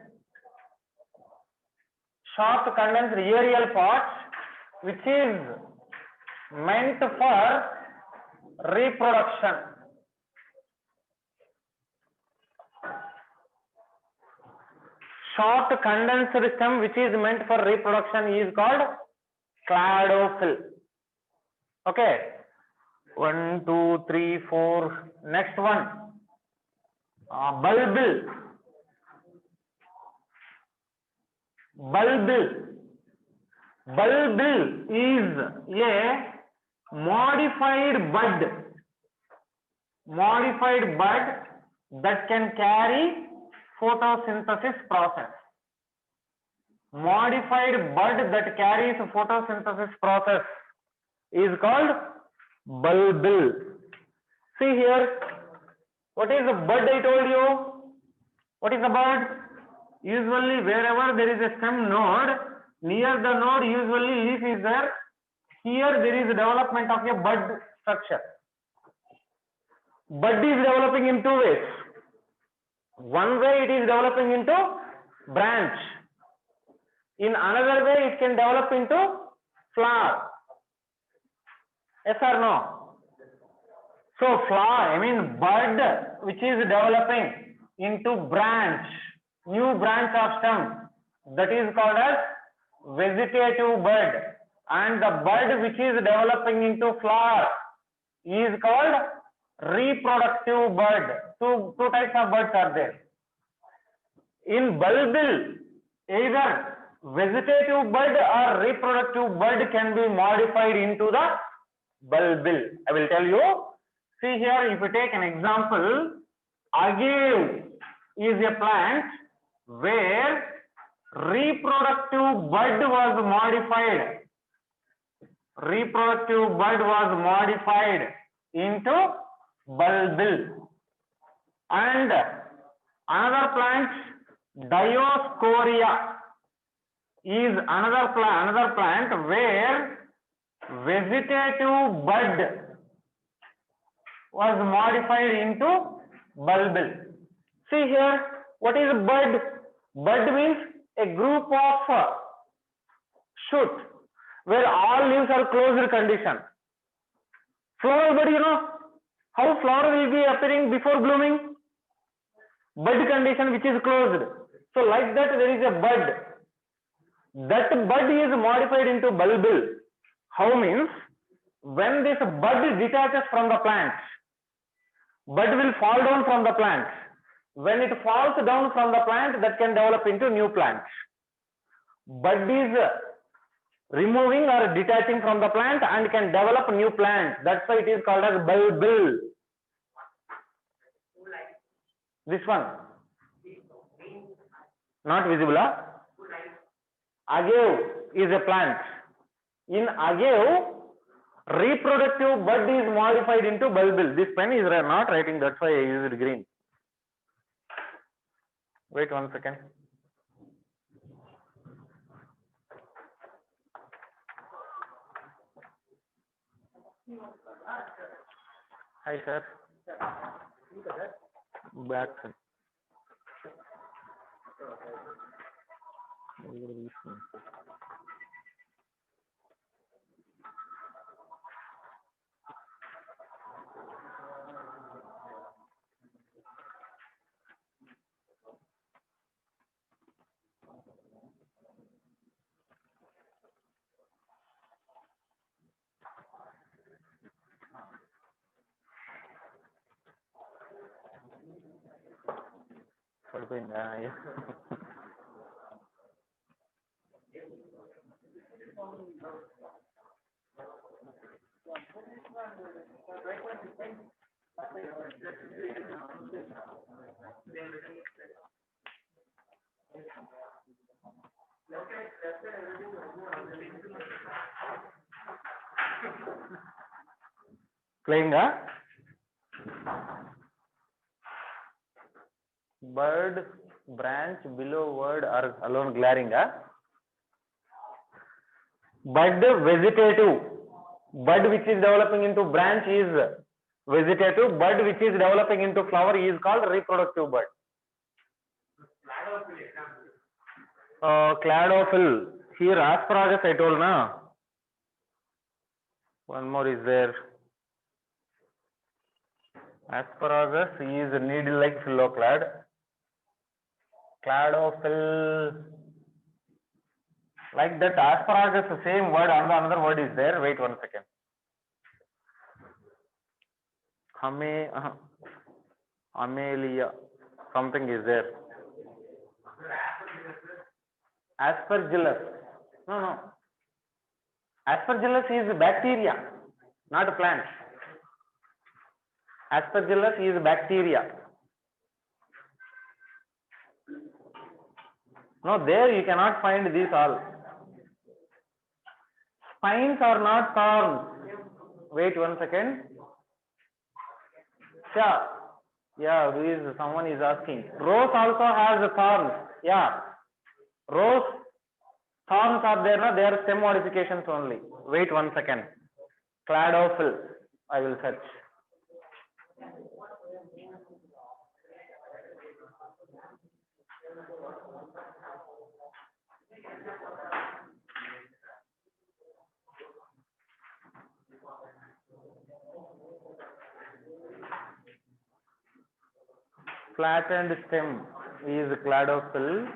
[SPEAKER 1] Short condensed aerial parts which is meant for reproduction. Short condensed stem which is meant for reproduction is called cladophyll. Okay. 1, 2, 3, 4. Next one. Bulbil. Bulbil. Bulbil is a modified bud. Modified bud that can carry photosynthesis process. Modified bud that carries photosynthesis process is called bulbil. See here, what is the bud I told you? What is the bud? Usually wherever there is a stem node, near the node usually leaf is there. Here there is development of a bud structure. Bud is developing in two ways. One way it is developing into branch. In another way it can develop into flower. Yes or no? So flower, bud which is developing into branch, new branch of stem, that is called as vegetative bud. And the bud which is developing into flower is called reproductive bud. Two types of buds are there. In bulbil, either vegetative bud or reproductive bud can be modified into the bulbil. I will tell you. See here, if you take an example, agave is a plant where reproductive bud was modified. Reproductive bud was modified into bulbil. And another plant, Dioscorea, is another plant where vegetative bud was modified into bulbil. See here, what is bud? Bud means a group of shoot where all leaves are closed condition. Flower bud, you know how flower will be appearing before blooming? Bud condition which is closed. So like that there is a bud. That bud is modified into bulbil. How means? When this bud detaches from the plant, bud will fall down from the plant. When it falls down from the plant, that can develop into new plant. Bud is removing or detaching from the plant and can develop new plant. That's why it is called as bulbil. This one. Not visible, huh? Agave is a plant. In agave, reproductive bud is modified into bulbil. This pen is not writing, that's why I used green. Wait 1 second. Hi sir. Back. పడిపోయిందా? Playing a bird branch below word are alone glaring a bud vegetative. Bud which is developing into branch is vegetative. Bud which is developing into flower is called reproductive bud. Cladophil. Here asparagus I told na. One more is there. Asparagus is needle-like phylloclad. Cladophil. Like that asparagus, the same word, another word is there. Wait 1 second. Amelia. Something is there. Aspergillus. No. Aspergillus is bacteria, not a plant. Aspergillus is bacteria. No, there you cannot find these all. Spines are not thorns. Wait 1 second. Yeah, someone is asking. Rose also has thorns. Yeah. Rose thorns are there, no? They are stem modifications only. Wait 1 second. Cladophil. I will search. Flattened stem is cladophil.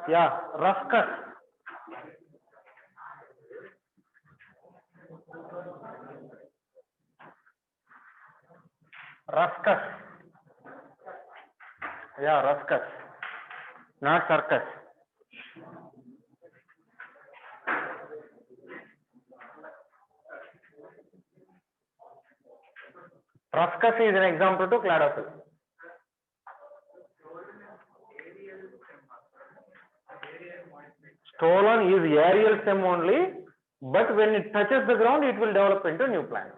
[SPEAKER 1] Yeah, ruscus. Ruscus. Yeah, ruscus. Not circus. Ruscus is an example to cladophil. Stolon is aerial stem only, but when it touches the ground, it will develop into new plants.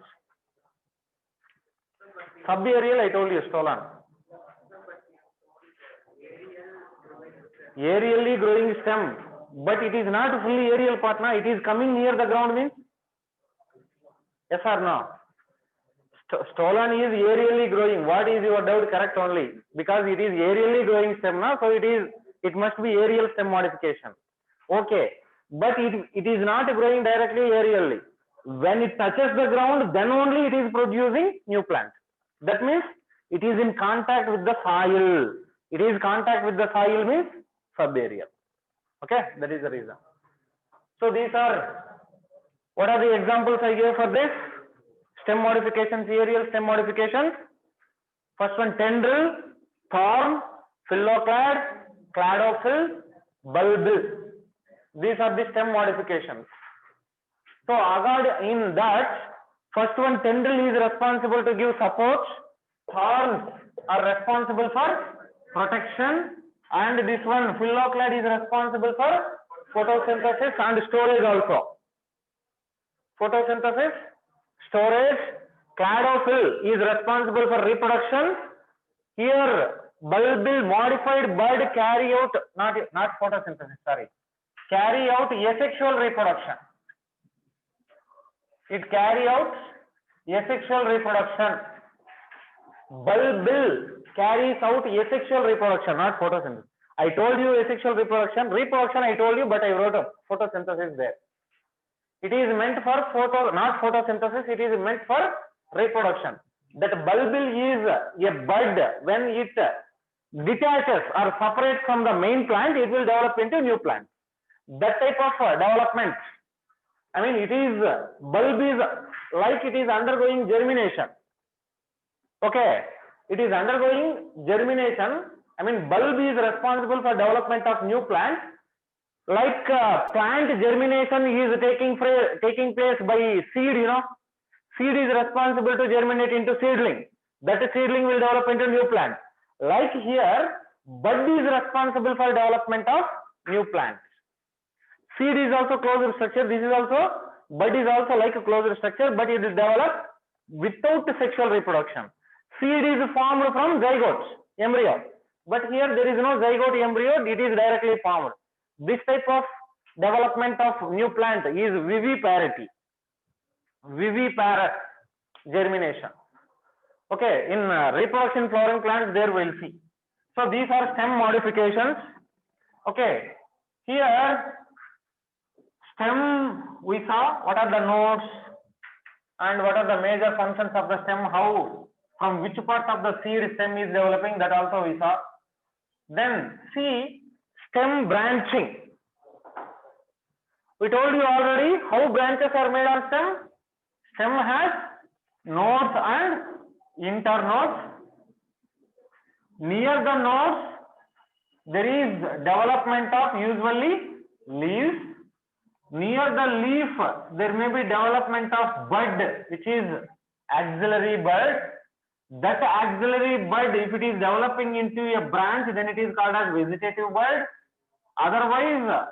[SPEAKER 1] Subaerial, I told you, stolon. Aerially growing stem, but it is not fully aerial part, na? It is coming near the ground means? Yes or no? Stolon is aerially growing. What is your doubt? Correct only. Because it is aerially growing stem, na? So it must be aerial stem modification. Okay. But it is not growing directly aerially. When it touches the ground, then only it is producing new plant. That means it is in contact with the soil. It is contact with the soil means subaerial. Okay, that is the reason. So these are, what are the examples I gave for this? Stem modifications, aerial stem modifications. First one, tendril, thorn, phylloclad, cladophil, bulbil. These are the stem modifications. So in that, first one, tendril is responsible to give support. Thorns are responsible for protection. And this one, phylloclad, is responsible for photosynthesis and storage also. Photosynthesis, storage. Cladophil is responsible for reproduction. Here, bulbil, modified bud, carry out, not photosynthesis, sorry. Carry out asexual reproduction. It carry out asexual reproduction. Bulbil carries out asexual reproduction, not photosynthesis. I told you asexual reproduction. Reproduction I told you, but I wrote up photosynthesis there. It is meant for not photosynthesis, it is meant for reproduction. That bulbil is a bud. When it detaches or separates from the main plant, it will develop into new plant. That type of development, I mean, it is bulb is like it is undergoing germination. Okay, it is undergoing germination. I mean, bulb is responsible for development of new plant. Like plant germination is taking place by seed, you know. Seed is responsible to germinate into seedling. That seedling will develop into new plant. Like here, bud is responsible for development of new plant. Seed is also closed structure. This is also, bud is also like a closed structure, but it is developed without sexual reproduction. Seed is formed from zygote, embryo. But here there is no zygote embryo, it is directly formed. This type of development of new plant is viviparity. Viviparous germination. Okay, in reproduction flowering plants there we'll see. So these are stem modifications. Okay, here stem we saw what are the nodes and what are the major functions of the stem, how from which part of the seed stem is developing, that also we saw. Then see stem branching. We told you already how branches are made on stem. Stem has nodes and internodes. Near the nodes there is development of usually leaves. Near the leaf there may be development of bud, which is axillary bud. That axillary bud, if it is developing into a branch, then it is called as vegetative bud. Otherwise,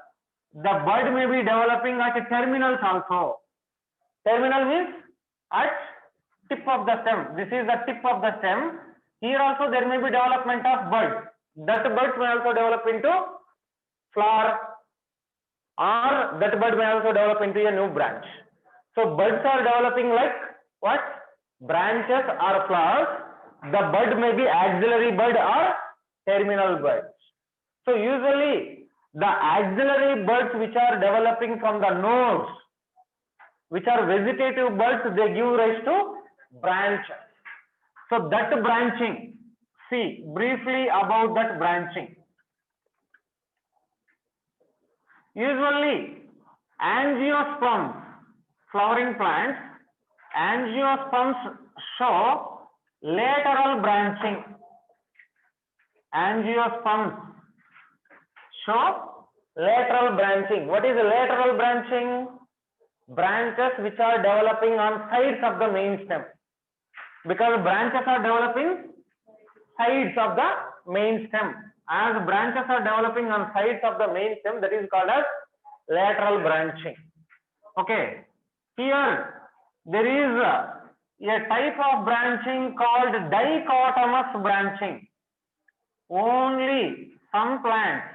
[SPEAKER 1] the bud may be developing at terminals also. Terminal means at tip of the stem. This is the tip of the stem. Here also there may be development of bud. That bud may also develop into flower, or that bud may also develop into a new branch. So buds are developing like what? Branches or flowers. The bud may be axillary bud or terminal buds. So usually the axillary buds which are developing from the nodes, which are vegetative buds, they give rise to branches. So that branching, see briefly about that branching. Usually angiosperms, flowering plants, angiosperms show lateral branching. Angiosperms show lateral branching. What is lateral branching? Branches which are developing on sides of the main stem. Because branches are developing sides of the main stem. As branches are developing on sides of the main stem, that is called as lateral branching. Okay. Here there is a type of branching called dichotomous branching. Only some plants,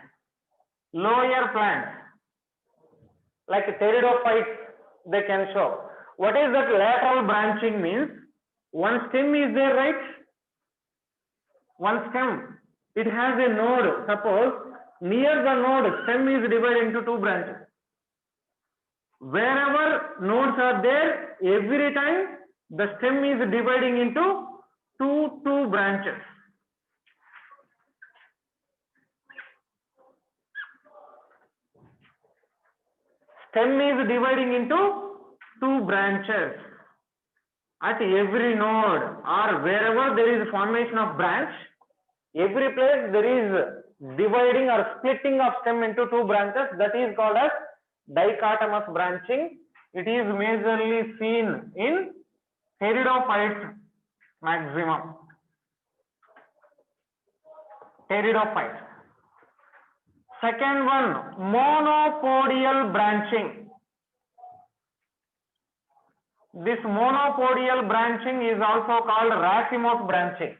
[SPEAKER 1] lower plants like pteridophytes, they can show. What is that lateral branching means? One stem is there, right? One stem, it has a node. Suppose near the node, stem is divided into two branches. Wherever nodes are there, every time the stem is dividing into two branches. Stem is dividing into two branches at every node, or wherever there is formation of branch, every place there is dividing or splitting of stem into two branches. That is called as dichotomous branching. It is majorly seen in pteridophytes maximum. Pteridophytes. Second one, monopodial branching. This monopodial branching is also called racemose branching.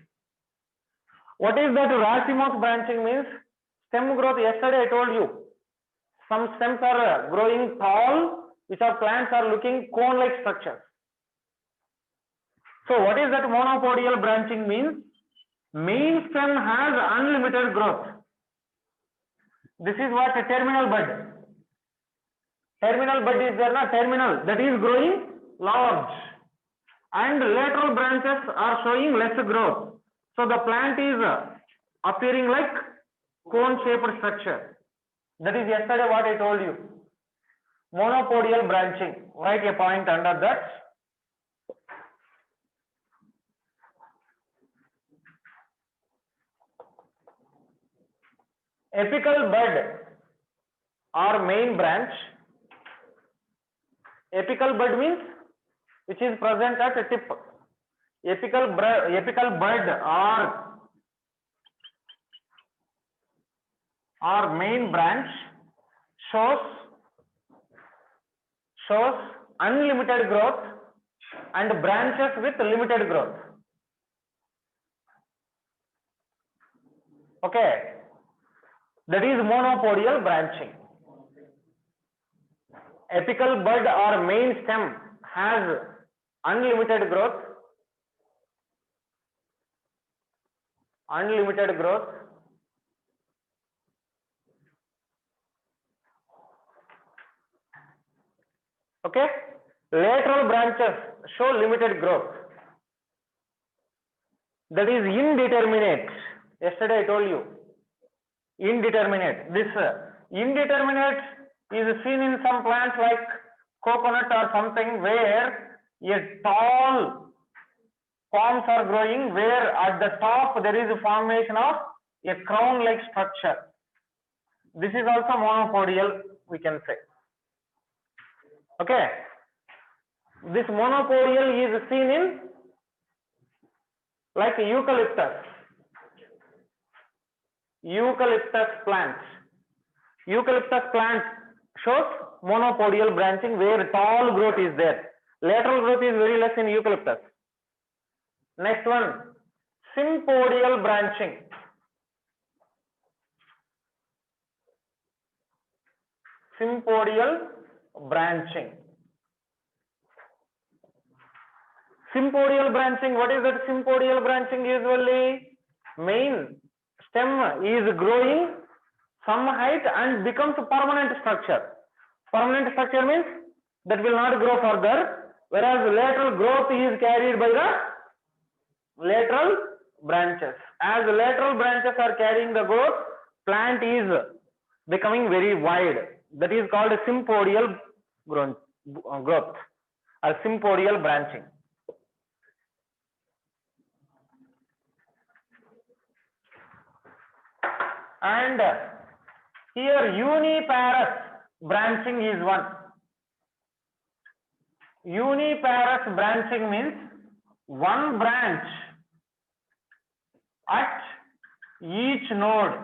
[SPEAKER 1] What is that racemose branching means? Stem growth. Yesterday I told you, some stems are growing tall, which are plants are looking cone-like structures. So what is that monopodial branching means? Main stem has unlimited growth. This is what a terminal bud. Terminal bud is there, na? Terminal, that is growing large. And lateral branches are showing less growth. So the plant is appearing like cone-shaped structure. That is yesterday what I told you. Monopodial branching. Write a point under that. Apical bud or main branch. Apical bud means which is present at a tip. Apical bud or main branch shows unlimited growth and branches with limited growth. Okay, that is monopodial branching. Apical bud or main stem has unlimited growth. Okay, lateral branches show limited growth. That is indeterminate. Yesterday I told you. Indeterminate. This indeterminate is seen in some plants like coconut or something where a tall palms are growing, where at the top there is a formation of a crown-like structure. This is also monopodial, we can say. Okay. This monopodial is seen in like eucalyptus plants. Eucalyptus plant shows monopodial branching where tall growth is there. Lateral growth is very less in eucalyptus. Next one, sympodial branching. Sympodial branching. Sympodial branching, what is that sympodial branching? Usually main stem is growing some height and becomes a permanent structure. Permanent structure means that will not grow further, whereas lateral growth is carried by the lateral branches. As lateral branches are carrying the growth, plant is becoming very wide. That is called a sympodial growth or sympodial branching. And here uniparous branching is one. Uniparous branching means one branch at each node.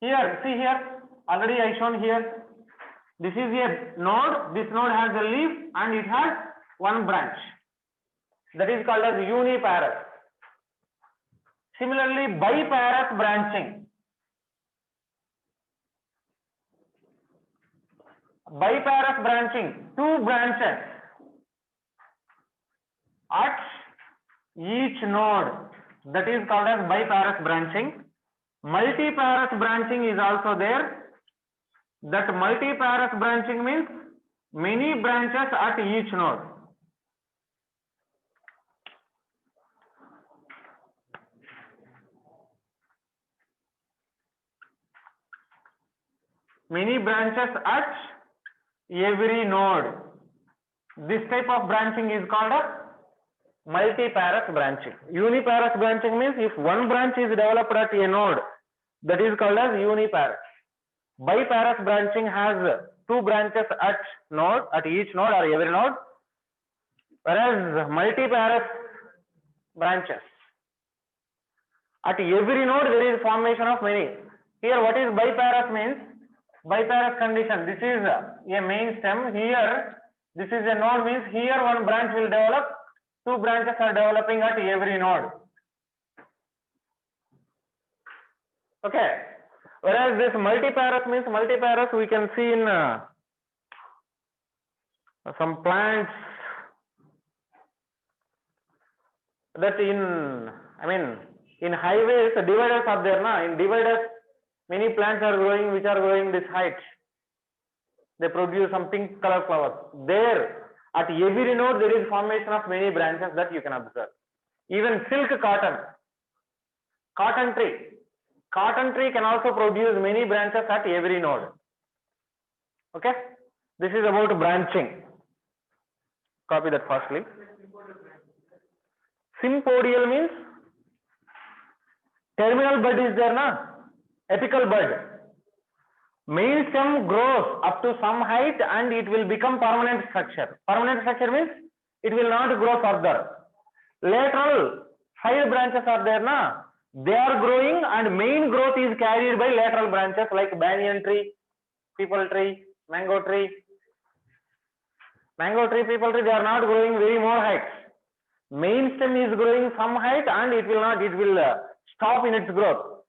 [SPEAKER 1] Here, see here, already I shown here. This is a node, this node has a leaf and it has one branch. That is called as uniparous. Similarly, biparous branching. Biparous branching, two branches at each node. That is called as biparous branching. Multiparous branching is also there. That multiparous branching means many branches at each node. Many branches at every node. This type of branching is called a multiparous branching. Uniparous branching means if one branch is developed at a node, that is called as uniparous. Biparous branching has two branches at each node or every node, whereas multiparous branches at every node there is formation of many. Here what is biparous means? Biparous condition. This is a main stem. Here this is a node means here one branch will develop, two branches are developing at every node. Okay. Whereas this multiparous means multiparous we can see in some plants that in highways dividers are there, na? In dividers many plants are growing which are growing this height. They produce some pink color flowers. There, at every node, there is formation of many branches that you can observe. Even silk cotton, cotton tree can also produce many branches at every node. Okay, this is about branching. Copy that firstly. Sympodial means terminal bud is there, na? Apical bud. Main stem grows up to some height and it will become permanent structure. Permanent structure means it will not grow further. Lateral, 5 branches are there, na? They are growing and main growth is carried by lateral branches like banyan tree, peepal tree, mango tree. Mango tree, peepal tree, they are not growing very more heights. Main stem is growing some height and it will stop in its growth.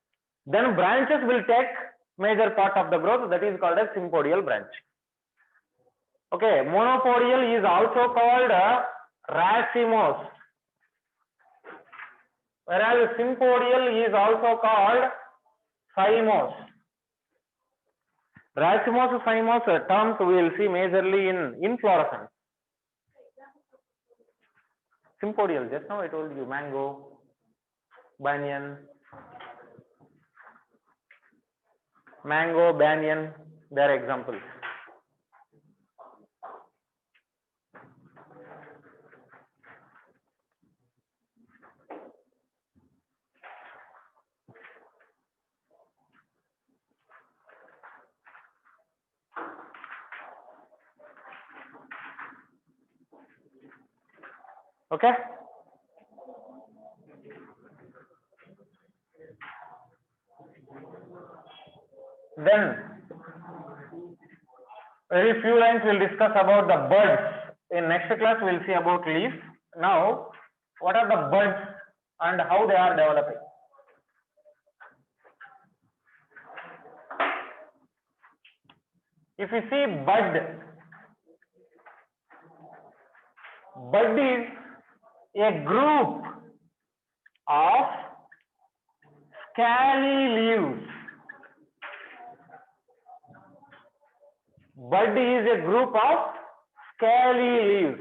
[SPEAKER 1] Then branches will take major part of the growth, that is called as sympodial branch. Okay, monopodial is also called racemose, whereas sympodial is also called cymose. Racemose, cymose terms we will see majorly in inflorescence. Sympodial, just now I told you, mango, banyan, they are examples. Okay. Then very few lines we'll discuss about the buds. In next class we'll see about leaf. Now, what are the buds and how they are developing? If you see bud is a group of scaly leaves. Bud is a group of scaly leaves.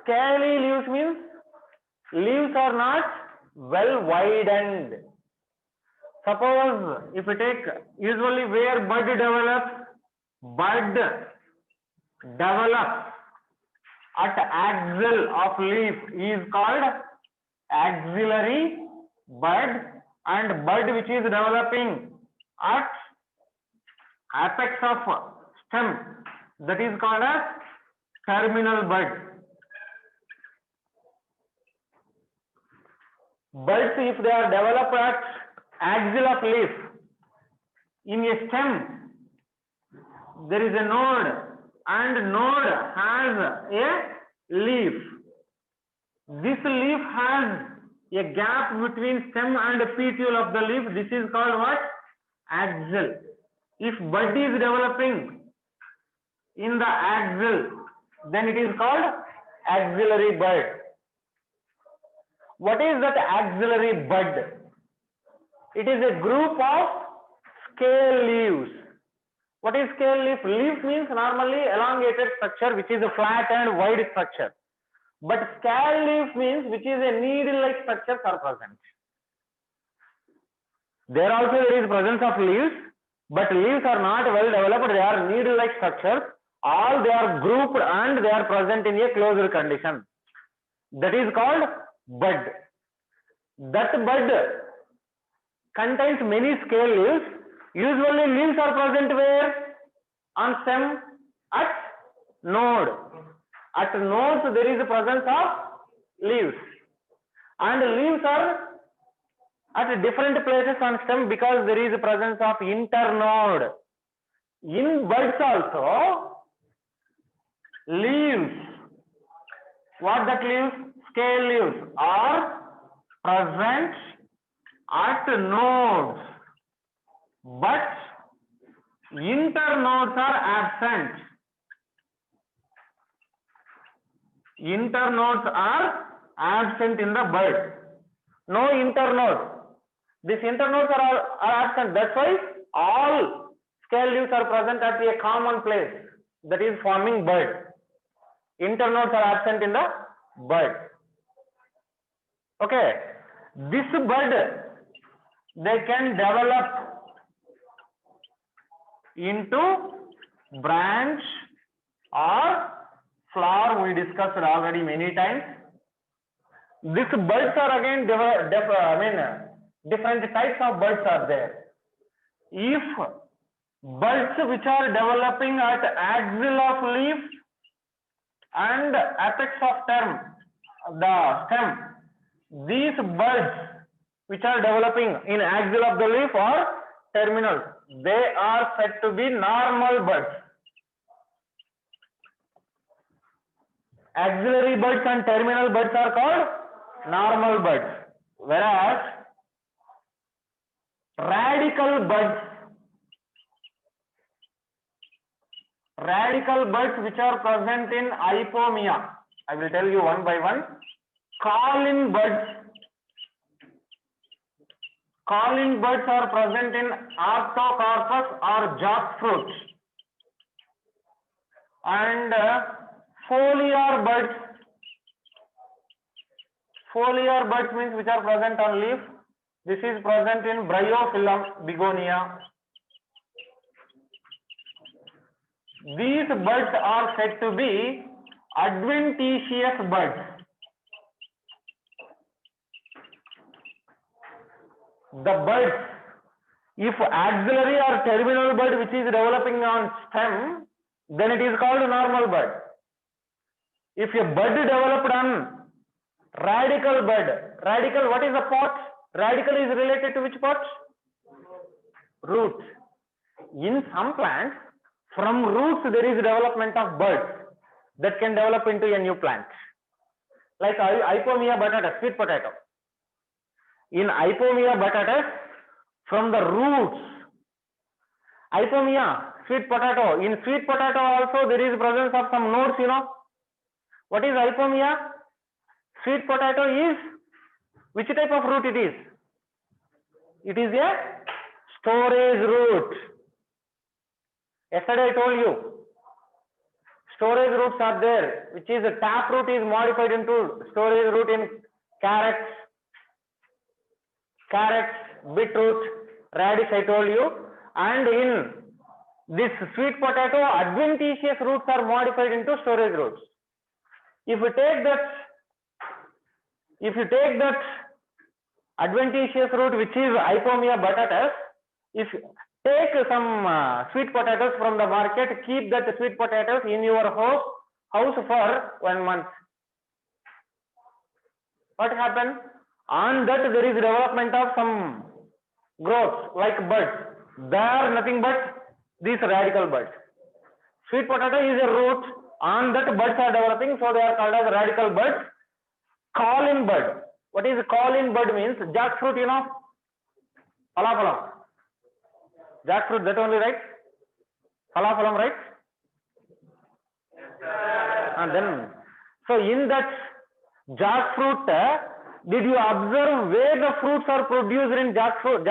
[SPEAKER 1] Scaly leaves means leaves are not well widened. Suppose if you take usually where bud develops at axil of leaf is called axillary bud, and bud which is developing at apex of stem, that is called as terminal bud. Buds, if they are developed at axil of leaf, in a stem there is a node and node has a leaf. This leaf has a gap between stem and petiole of the leaf. This is called what? Axil. If bud is developing in the axil, then it is called axillary bud. What is that axillary bud? It is a group of scale leaves. What is scale leaf? Leaf means normally elongated structure which is a flat and wide structure. But scale leaf means which is a needle-like structures are present. There also there is presence of leaves, but leaves are not well developed. They are needle-like structures. All they are grouped and they are present in a closed condition. That is called bud. That bud contains many scale leaves. Usually leaves are present where? On stem, at node. At nodes there is a presence of leaves. And leaves are at different places on stem because there is a presence of internode. In buds also, leaves, what that leaves? Scale leaves are present at nodes, but internodes are absent. Internodes are absent in the bud. No internode. These internodes are absent. That's why all scale leaves are present at a common place. that is forming bud. Internodes are absent in the bud. Okay, this bud they can develop into branch or flower. We discussed already many times. These buds are again different types of buds are there. If buds which are developing at axil of leaf and apex of the stem, these buds which are developing in axil of the leaf or terminal, they are said to be normal buds. Axillary buds and terminal buds are called normal buds, whereas radical buds which are present in Ipomea, I will tell you one by one. Cauline buds are present in Artocarpus or jackfruit, and foliar buds means which are present on leaf. This is present in Bryophyllum begonia. These buds are said to be adventitious buds. The buds, if axillary or terminal bud which is developing on stem, then it is called normal bud. If a bud developed on radical bud, radical, what is the pot? Radical is related to which pot? Root. In some plants, from roots there is development of buds that can develop into a new plant. Like Ipomea batata, sweet potato. In Ipomea batatas, from the roots, Ipomea, sweet potato. In sweet potato also there is presence of some nodes, you know. What is Ipomea? Sweet potato is, which type of root it is? It is a storage root. Yesterday I told you, storage roots are there, which is a tap root is modified into storage root in carrots, beetroot, radish I told you, and in this sweet potato, adventitious roots are modified into storage roots. If you take that adventitious root which is Ipomea batatas, if you take some sweet potatoes from the market, keep that sweet potatoes in your house for 1 month. What happens? On that there is development of some growth like buds. They are nothing but these radical buds. Sweet potato is a root. On that buds are developing, so they are called as radical buds. Cauline bud. What is cauline bud means? Jackfruit, you know. Phalaphalam. Jackfruit, that only, right? Phalaphalam, right? And then, so in that jackfruit, did you observe where the fruits are produced in jackfruit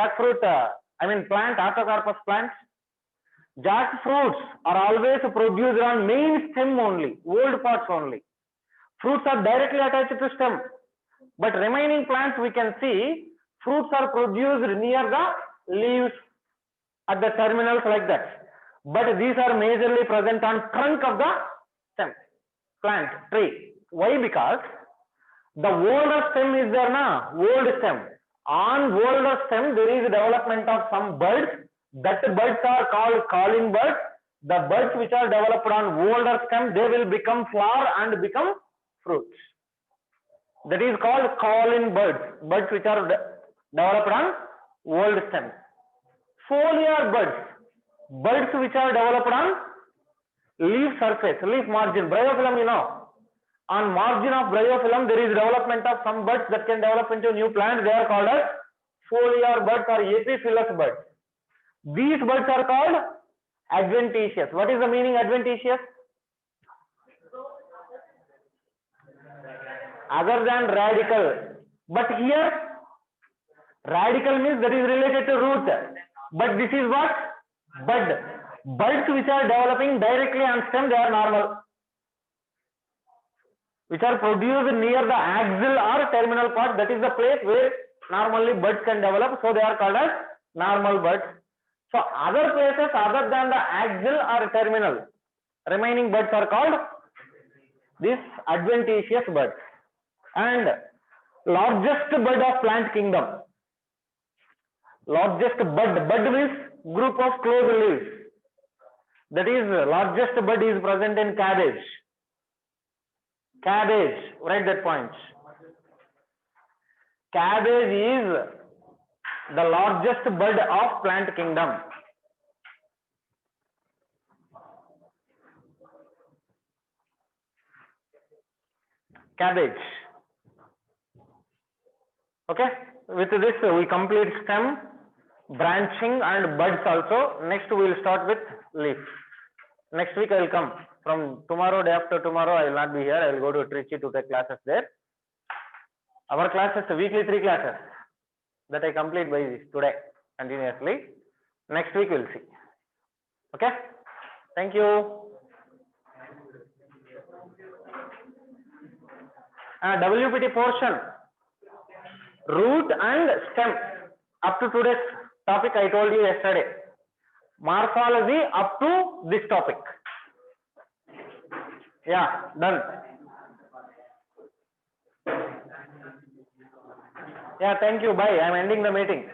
[SPEAKER 1] plant, Artocarpus plant? Jackfruits are always produced on main stem only, old parts only. Fruits are directly attached to stem. But remaining plants we can see, fruits are produced near the leaves, at the terminals like that. But these are majorly present on trunk of the stem, plant, tree. Why? Because the older stem is there na, old stem. On older stem there is development of some buds. That buds are called cauline buds. The buds which are developed on older stem, they will become flower and become fruits. That is called cauline buds. Buds which are developed on old stem. Foliar buds. Buds which are developed on leaf surface, leaf margin, bryophyllum, you know. On margin of bryophyllum, there is development of some buds that can develop into new plants. They are called as foliar buds or epiphyllous buds. These buds are called adventitious. What is the meaning adventitious? Other than radical. But here, radical means that is related to root. But this is what? Bud. Buds which are developing directly on stem, they are normal. Which are produced near the axil or terminal part, that is the place where normally buds can develop, so they are called as normal buds. So other places other than the axil or terminal, remaining buds are called these adventitious buds. And largest bud of plant kingdom. Largest bud means group of closed leaves. That is, largest bud is present in cabbage. Cabbage, write that point. Cabbage is the largest bud of plant kingdom. Cabbage. Okay, with this we complete stem, branching and buds also. Next we will start with leaf. Next week I will come. From tomorrow, day after tomorrow, I will not be here. I will go to Trichy to take classes there. Our classes, weekly 3 classes that I complete by today continuously. Next week we will see. Okay, thank you. WPT portion, root and stem. Up to today's topic I told you yesterday. Morphology up to this topic. Yeah, done. Yeah, thank you. Bye. I am ending the meeting.